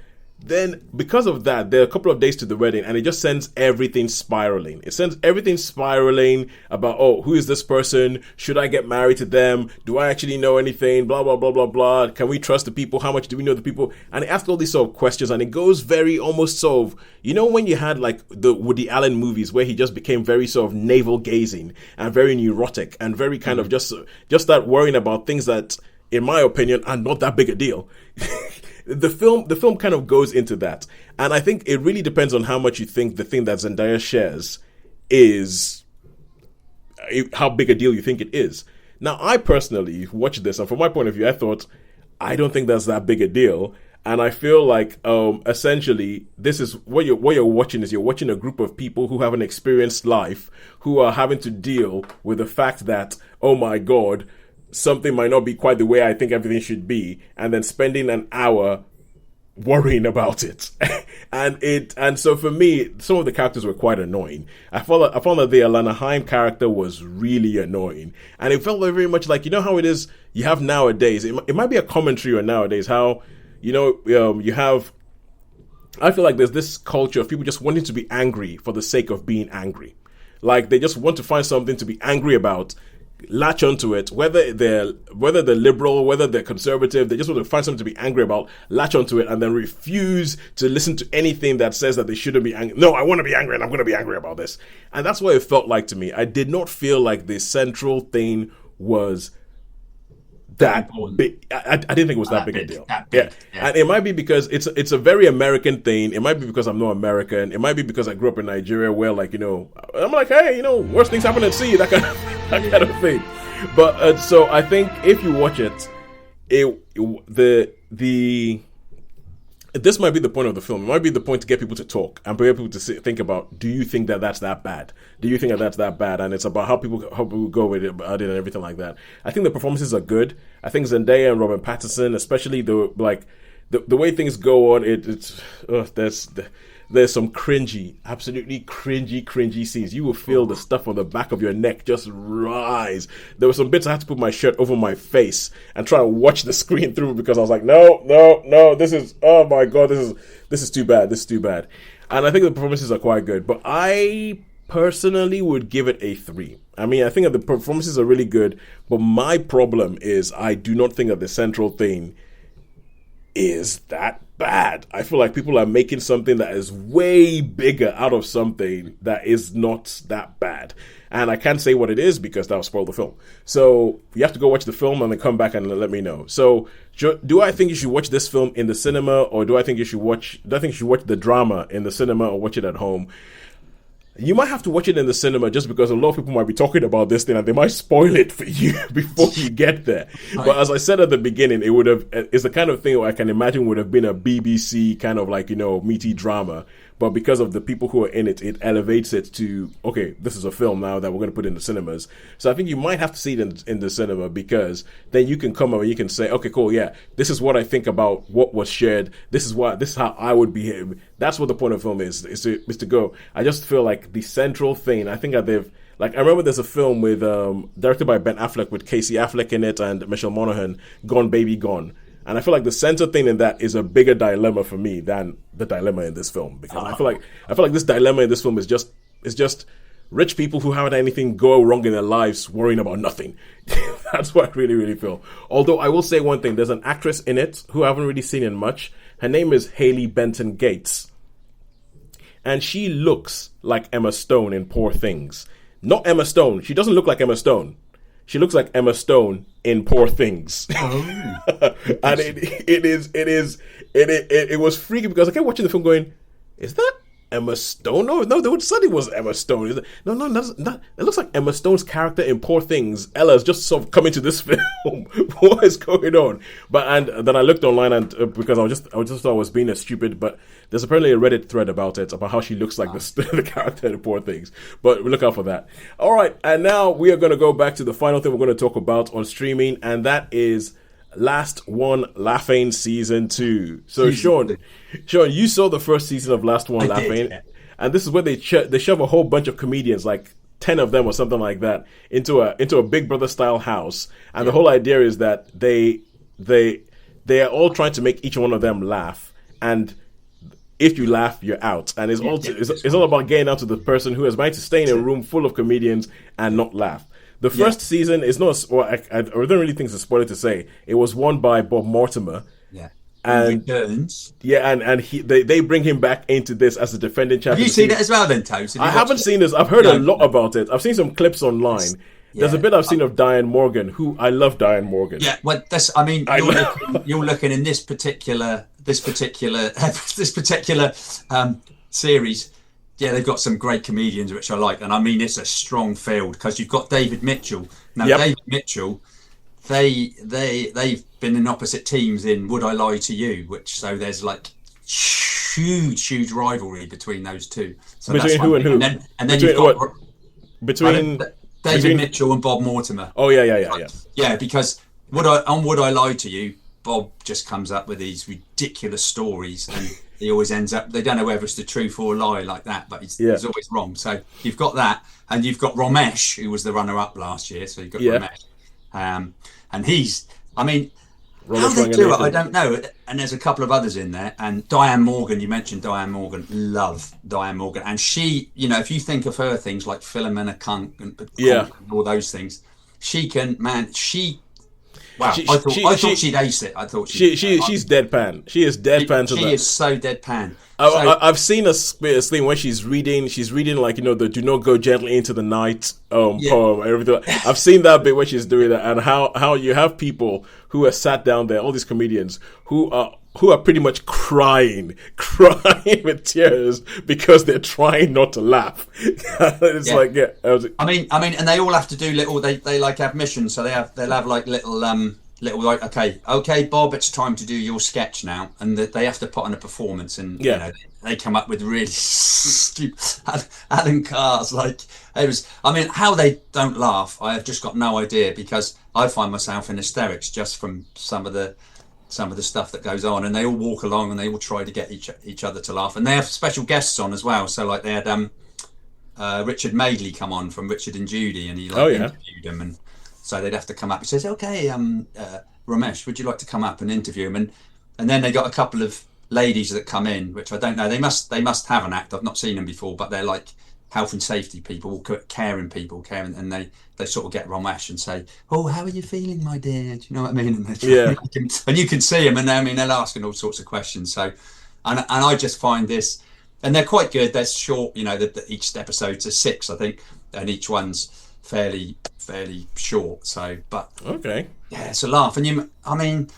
then, because of that, there are a couple of days to the wedding, and it just sends everything spiraling. It sends everything spiraling about, oh, who is this person? Should I get married to them? Do I actually know anything? Blah, blah, blah, blah, blah. Can we trust the people? How much do we know the people? And it asks all these sort of questions, and it goes very almost sort of, you know, when you had like the Woody Allen movies where he just became very sort of navel-gazing and very neurotic and very kind of just start worrying about things that, in my opinion, are not that big a deal. The film kind of goes into that. And I think it really depends on how much you think the thing that Zendaya shares is, how big a deal you think it is. Now, I personally watched this, and from my point of view, I thought, I don't think that's that big a deal. And I feel like, essentially, this is what you're watching is you're watching a group of people who have an experienced life, who are having to deal with the fact that, oh my God, something might not be quite the way I think everything should be, and then spending an hour worrying about it. and so for me, some of the characters were quite annoying. I found that the Alana Haim character was really annoying, and it felt very much like, you know how it is you have nowadays, it might be a commentary on nowadays how, you know, you have, I feel like there's this culture of people just wanting to be angry for the sake of being angry. Like, they just want to find something to be angry about, latch onto it, whether they're liberal, whether they're conservative, they just want to find something to be angry about, latch onto it, and then refuse to listen to anything that says that they shouldn't be angry. No, I want to be angry, and I'm going to be angry about this. And that's what it felt like to me. I did not feel like the central thing was that big. I didn't think it was that big a deal. Yeah. And it might be because it's a very American thing. It might be because I'm not American. It might be because I grew up in Nigeria where, like, you know, I'm like, hey, you know, worst things happen at sea, that kind of thing. But so I think if you watch it, this might be the point of the film. It might be the point to get people to talk and get people to think about, do you think that that's that bad? Do you think that that's that bad? And it's about how people go with it, about it and everything like that. I think the performances are good. I think Zendaya and Robert Pattinson, especially the way things go on, there's some absolutely cringy scenes. You will feel the stuff on the back of your neck just rise. There were some bits I had to put my shirt over my face and try to watch the screen through because I was like, no, this is, oh my God, this is too bad. This is too bad. And I think the performances are quite good, but I personally would give it a 3. I mean, I think that the performances are really good, but my problem is I do not think that the central thing is that bad. I feel like people are making something that is way bigger out of something that is not that bad. And I can't say what it is because that will spoil the film. So you have to go watch the film and then come back and let me know. So do I think you should watch this film in the cinema, or do I think you should watch the drama in the cinema or watch it at home? You might have to watch it in the cinema just because a lot of people might be talking about this thing and they might spoil it for you before you get there. Right. But as I said at the beginning, it's the kind of thing I can imagine would have been a BBC kind of like, you know, meaty drama. But because of the people who are in it, it elevates it to, okay, this is a film now that we're going to put in the cinemas. So I think you might have to see it in the cinema, because then you can come up and you can say, okay, cool, yeah, this is what I think about what was shared. This is how I would behave. That's what the point of the film is to go. I just feel like the central thing, I think that I remember there's a film with directed by Ben Affleck with Casey Affleck in it and Michelle Monaghan, Gone Baby Gone. And I feel like the center thing in that is a bigger dilemma for me than the dilemma in this film, because I feel like this dilemma in this film is just rich people who haven't had anything go wrong in their lives worrying about nothing. That's what I really, really feel. Although I will say one thing, there's an actress in it who I haven't really seen in much. Her name is Haley Benton Gates. And she looks like Emma Stone in Poor Things. Not Emma Stone. She doesn't look like Emma Stone. She looks like Emma Stone in Poor Things. Oh. And it was freaky because I kept watching the film going, is that Emma Stone? No, they would said it was Emma Stone. No, that's not. It looks like Emma Stone's character in Poor Things. Ella's just sort of coming to this film. What is going on? And then I looked online and because I just thought I was being a stupid, but there's apparently a Reddit thread about it, about how she looks like the character in Poor Things. But look out for that. All right, and now we are going to go back to the final thing we're going to talk about on streaming, and that is Last One Laughing Season 2. So Shaun, you saw the first season of Last One Laughing, and this is where they shove a whole bunch of comedians, like 10 of them or something like that, into a Big Brother style house, and the whole idea is that they are all trying to make each one of them laugh, and if you laugh, you're out. And it's all about getting out to the person who has managed to stay in a room full of comedians and not laugh. The first season is not, I don't really think it's a spoiler to say, it was won by Bob Mortimer. Yeah. And returns. Yeah, and they bring him back into this as the defending champion. Have you seen it as well then, Tosin? I haven't seen this. I've heard a lot about it. I've seen some clips online. Yeah. There's a bit I've seen of Diane Morgan, who I love Diane Morgan. Yeah, well, you're looking in this particular series. Yeah, they've got some great comedians, which I like, and I mean it's a strong field because you've got David Mitchell. Now, David Mitchell, they've been in opposite teams in Would I Lie to You, so there's like huge rivalry between those two. So between who and who? And then you've got between David Mitchell and Bob Mortimer. Oh yeah. Yeah, because Would I Lie to You, Bob just comes up with these ridiculous stories, and he always ends up, they don't know whether it's the truth or a lie like that, but he's always wrong. So you've got that, and you've got Ramesh, who was the runner-up last year. So you've got Ramesh, and he's, I mean, how they do it, I don't know. And there's a couple of others in there, and Diane Morgan. You mentioned Diane Morgan. Love Diane Morgan, and she, if you think of her things like Philomena Kunk and all those things, she can, man, she. Wow, I thought she'd ace it. I thought she's deadpan. She is deadpan. She is so deadpan. I've seen a scene where she's reading like the "Do Not Go Gently Into the Night" poem and everything. I've seen that bit where she's doing that, and how you have people who are sat down there, all these comedians who are pretty much crying with tears because they're trying not to laugh. It's I mean, and they all have to do little. They like have missions, so they'll have like little like okay, Bob, it's time to do your sketch now, and they have to put on a performance, and they come up with really stupid. Alan Carr's like it was. I mean, how they don't laugh, I have just got no idea, because I find myself in hysterics just from some of the stuff that goes on, and they all walk along and they all try to get each other to laugh, and they have special guests on as well. So like they had Richard Madeley come on from Richard and Judy, and he interviewed them, and so they'd have to come up. He says, "Okay, Ramesh, would you like to come up and interview him?" And then they got a couple of ladies that come in, which I don't know. They must have an act. I've not seen them before, but they're like health and safety people, caring people, and they sort of get Ramesh and say, "Oh, how are you feeling, my dear?" Do you know what I mean? And you can see them, and I mean they're asking all sorts of questions. So, and I just find this, and they're quite good. They're short, each episode's a 6, I think, and each one's fairly short. So, but it's a laugh. And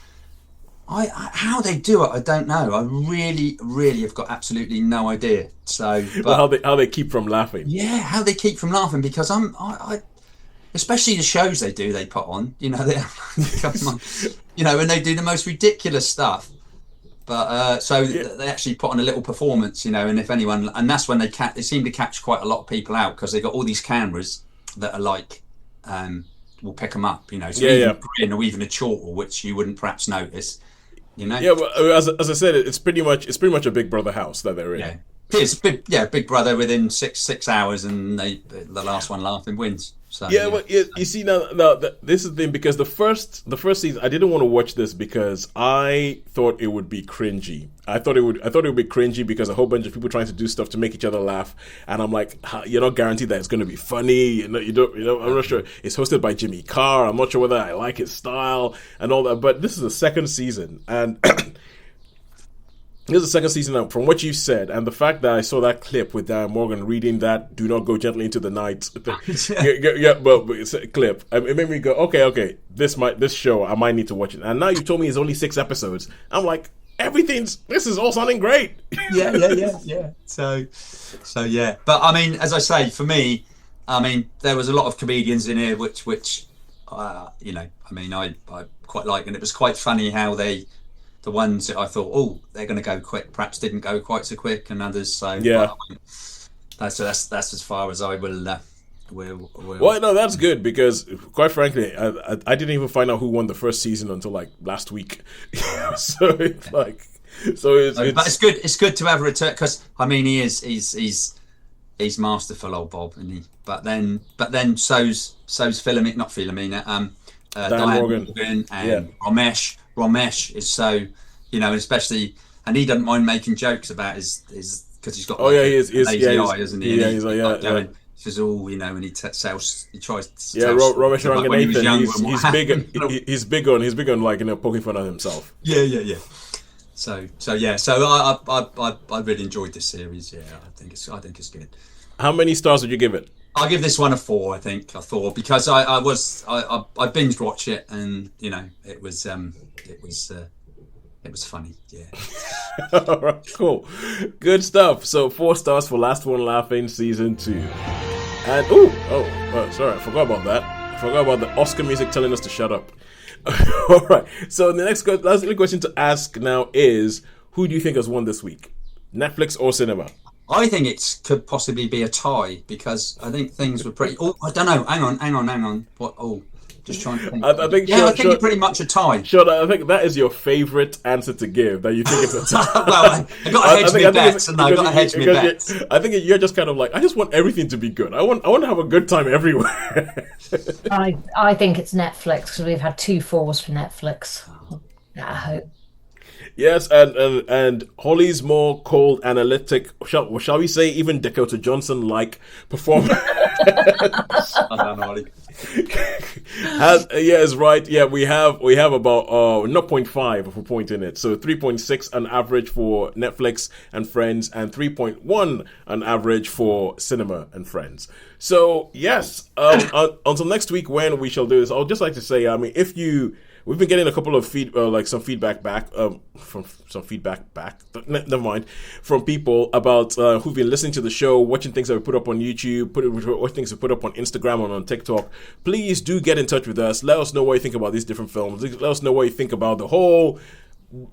how they do it, I don't know. I really have got absolutely no idea. So, but how they keep from laughing? Yeah, how they keep from laughing, because I especially the shows they put on. They come on, and they do the most ridiculous stuff. But they actually put on a little performance, and if anyone, and that's when they seem to catch quite a lot of people out, because they got all these cameras that are like, will pick them up, or even a chortle, which you wouldn't perhaps notice. Yeah, well, as I said, it's pretty much a Big Brother house that they're in. It's Big Brother within six hours, and the last one laughing wins. So, yeah, but you see now this is the thing, because the first season I didn't want to watch this because I thought it would be cringy. I thought it would be cringy because a whole bunch of people trying to do stuff to make each other laugh, and I'm like, you're not guaranteed that it's going to be funny. I'm not sure. It's hosted by Jimmy Carr. I'm not sure whether I like his style and all that. But this is the second season, and this is the second season now, from what you said, and the fact that I saw that clip with Dan Morgan reading that "Do not go gently into the night." But it's a clip. It made me go, okay, this show I might need to watch it. And now you told me it's only 6 episodes. I'm like, this is all sounding great. Yeah. So yeah. But I mean, as I say, for me, I mean, there was a lot of comedians in here, which I quite like, and it was quite funny how the ones that I thought, they're going to go quick, perhaps didn't go quite so quick, and others. So yeah, that's as far as I will. Well, no, that's good, because quite frankly, I didn't even find out who won the first season until like last week. So it's like, but it's good. It's good to have a return, because I mean, he's masterful, old Bob, isn't he? But then so's Philomena, Diane Morgan and Ramesh is so, especially, and he doesn't mind making jokes about his because he's got he is lazy eye, isn't he? Yeah, he's like, yeah. Says and he tries to Ramesh Ranganathan, he's big on like poking fun at himself. Yeah. So I really enjoyed this series. Yeah, I think it's good. How many stars would you give it? I'll give this one a 4. I think a 4, because I binge watch it, and it was funny. Yeah. All right, cool, good stuff. So 4 stars for Last One Laughing season 2. And sorry, I forgot about that. I forgot about the Oscar music telling us to shut up. All right. So the last question to ask now is, who do you think has won this week, Netflix or cinema? I think it could possibly be a tie, because I think things were pretty. Oh, I don't know. Hang on. What? Oh, just trying to think. I think it's pretty much a tie. Sure, I think that is your favourite answer to give. That you think it's a tie. Well, I got to hedge my bets, and I got to hedge my bets. I think you're just kind of like, I just want everything to be good. I want to have a good time everywhere. I think it's Netflix, because we've had 2 4s for Netflix. I hope. Yes, and Holly's more cold, analytic, shall we say even Dakota Johnson-like performance. Is right. Yeah, we have about 0.5 of a point in it. So 3.6 on average for Netflix and Friends, and 3.1 on average for Cinema and Friends. So yes, until next week when we shall do this, I would just like to say, I mean, we've been getting a couple of some feedback back never mind, from people about who've been listening to the show, watching things that we put up on YouTube, watching things we put up on Instagram and on TikTok. Please do get in touch with us. Let us know what you think about these different films. Let us know what you think about the whole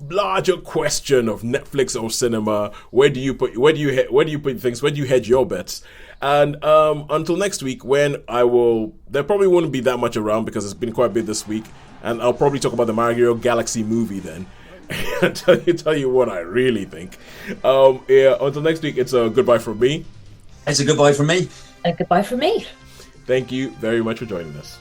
larger question of Netflix or cinema. Where do you put things? Where do you hedge your bets? And until next week, when there probably won't be that much around, because it's been quite big this week, and I'll probably talk about the Mario Galaxy movie then, and tell you what I really think. Until next week, it's a goodbye from me. It's a goodbye from me. A goodbye from me. Thank you very much for joining us.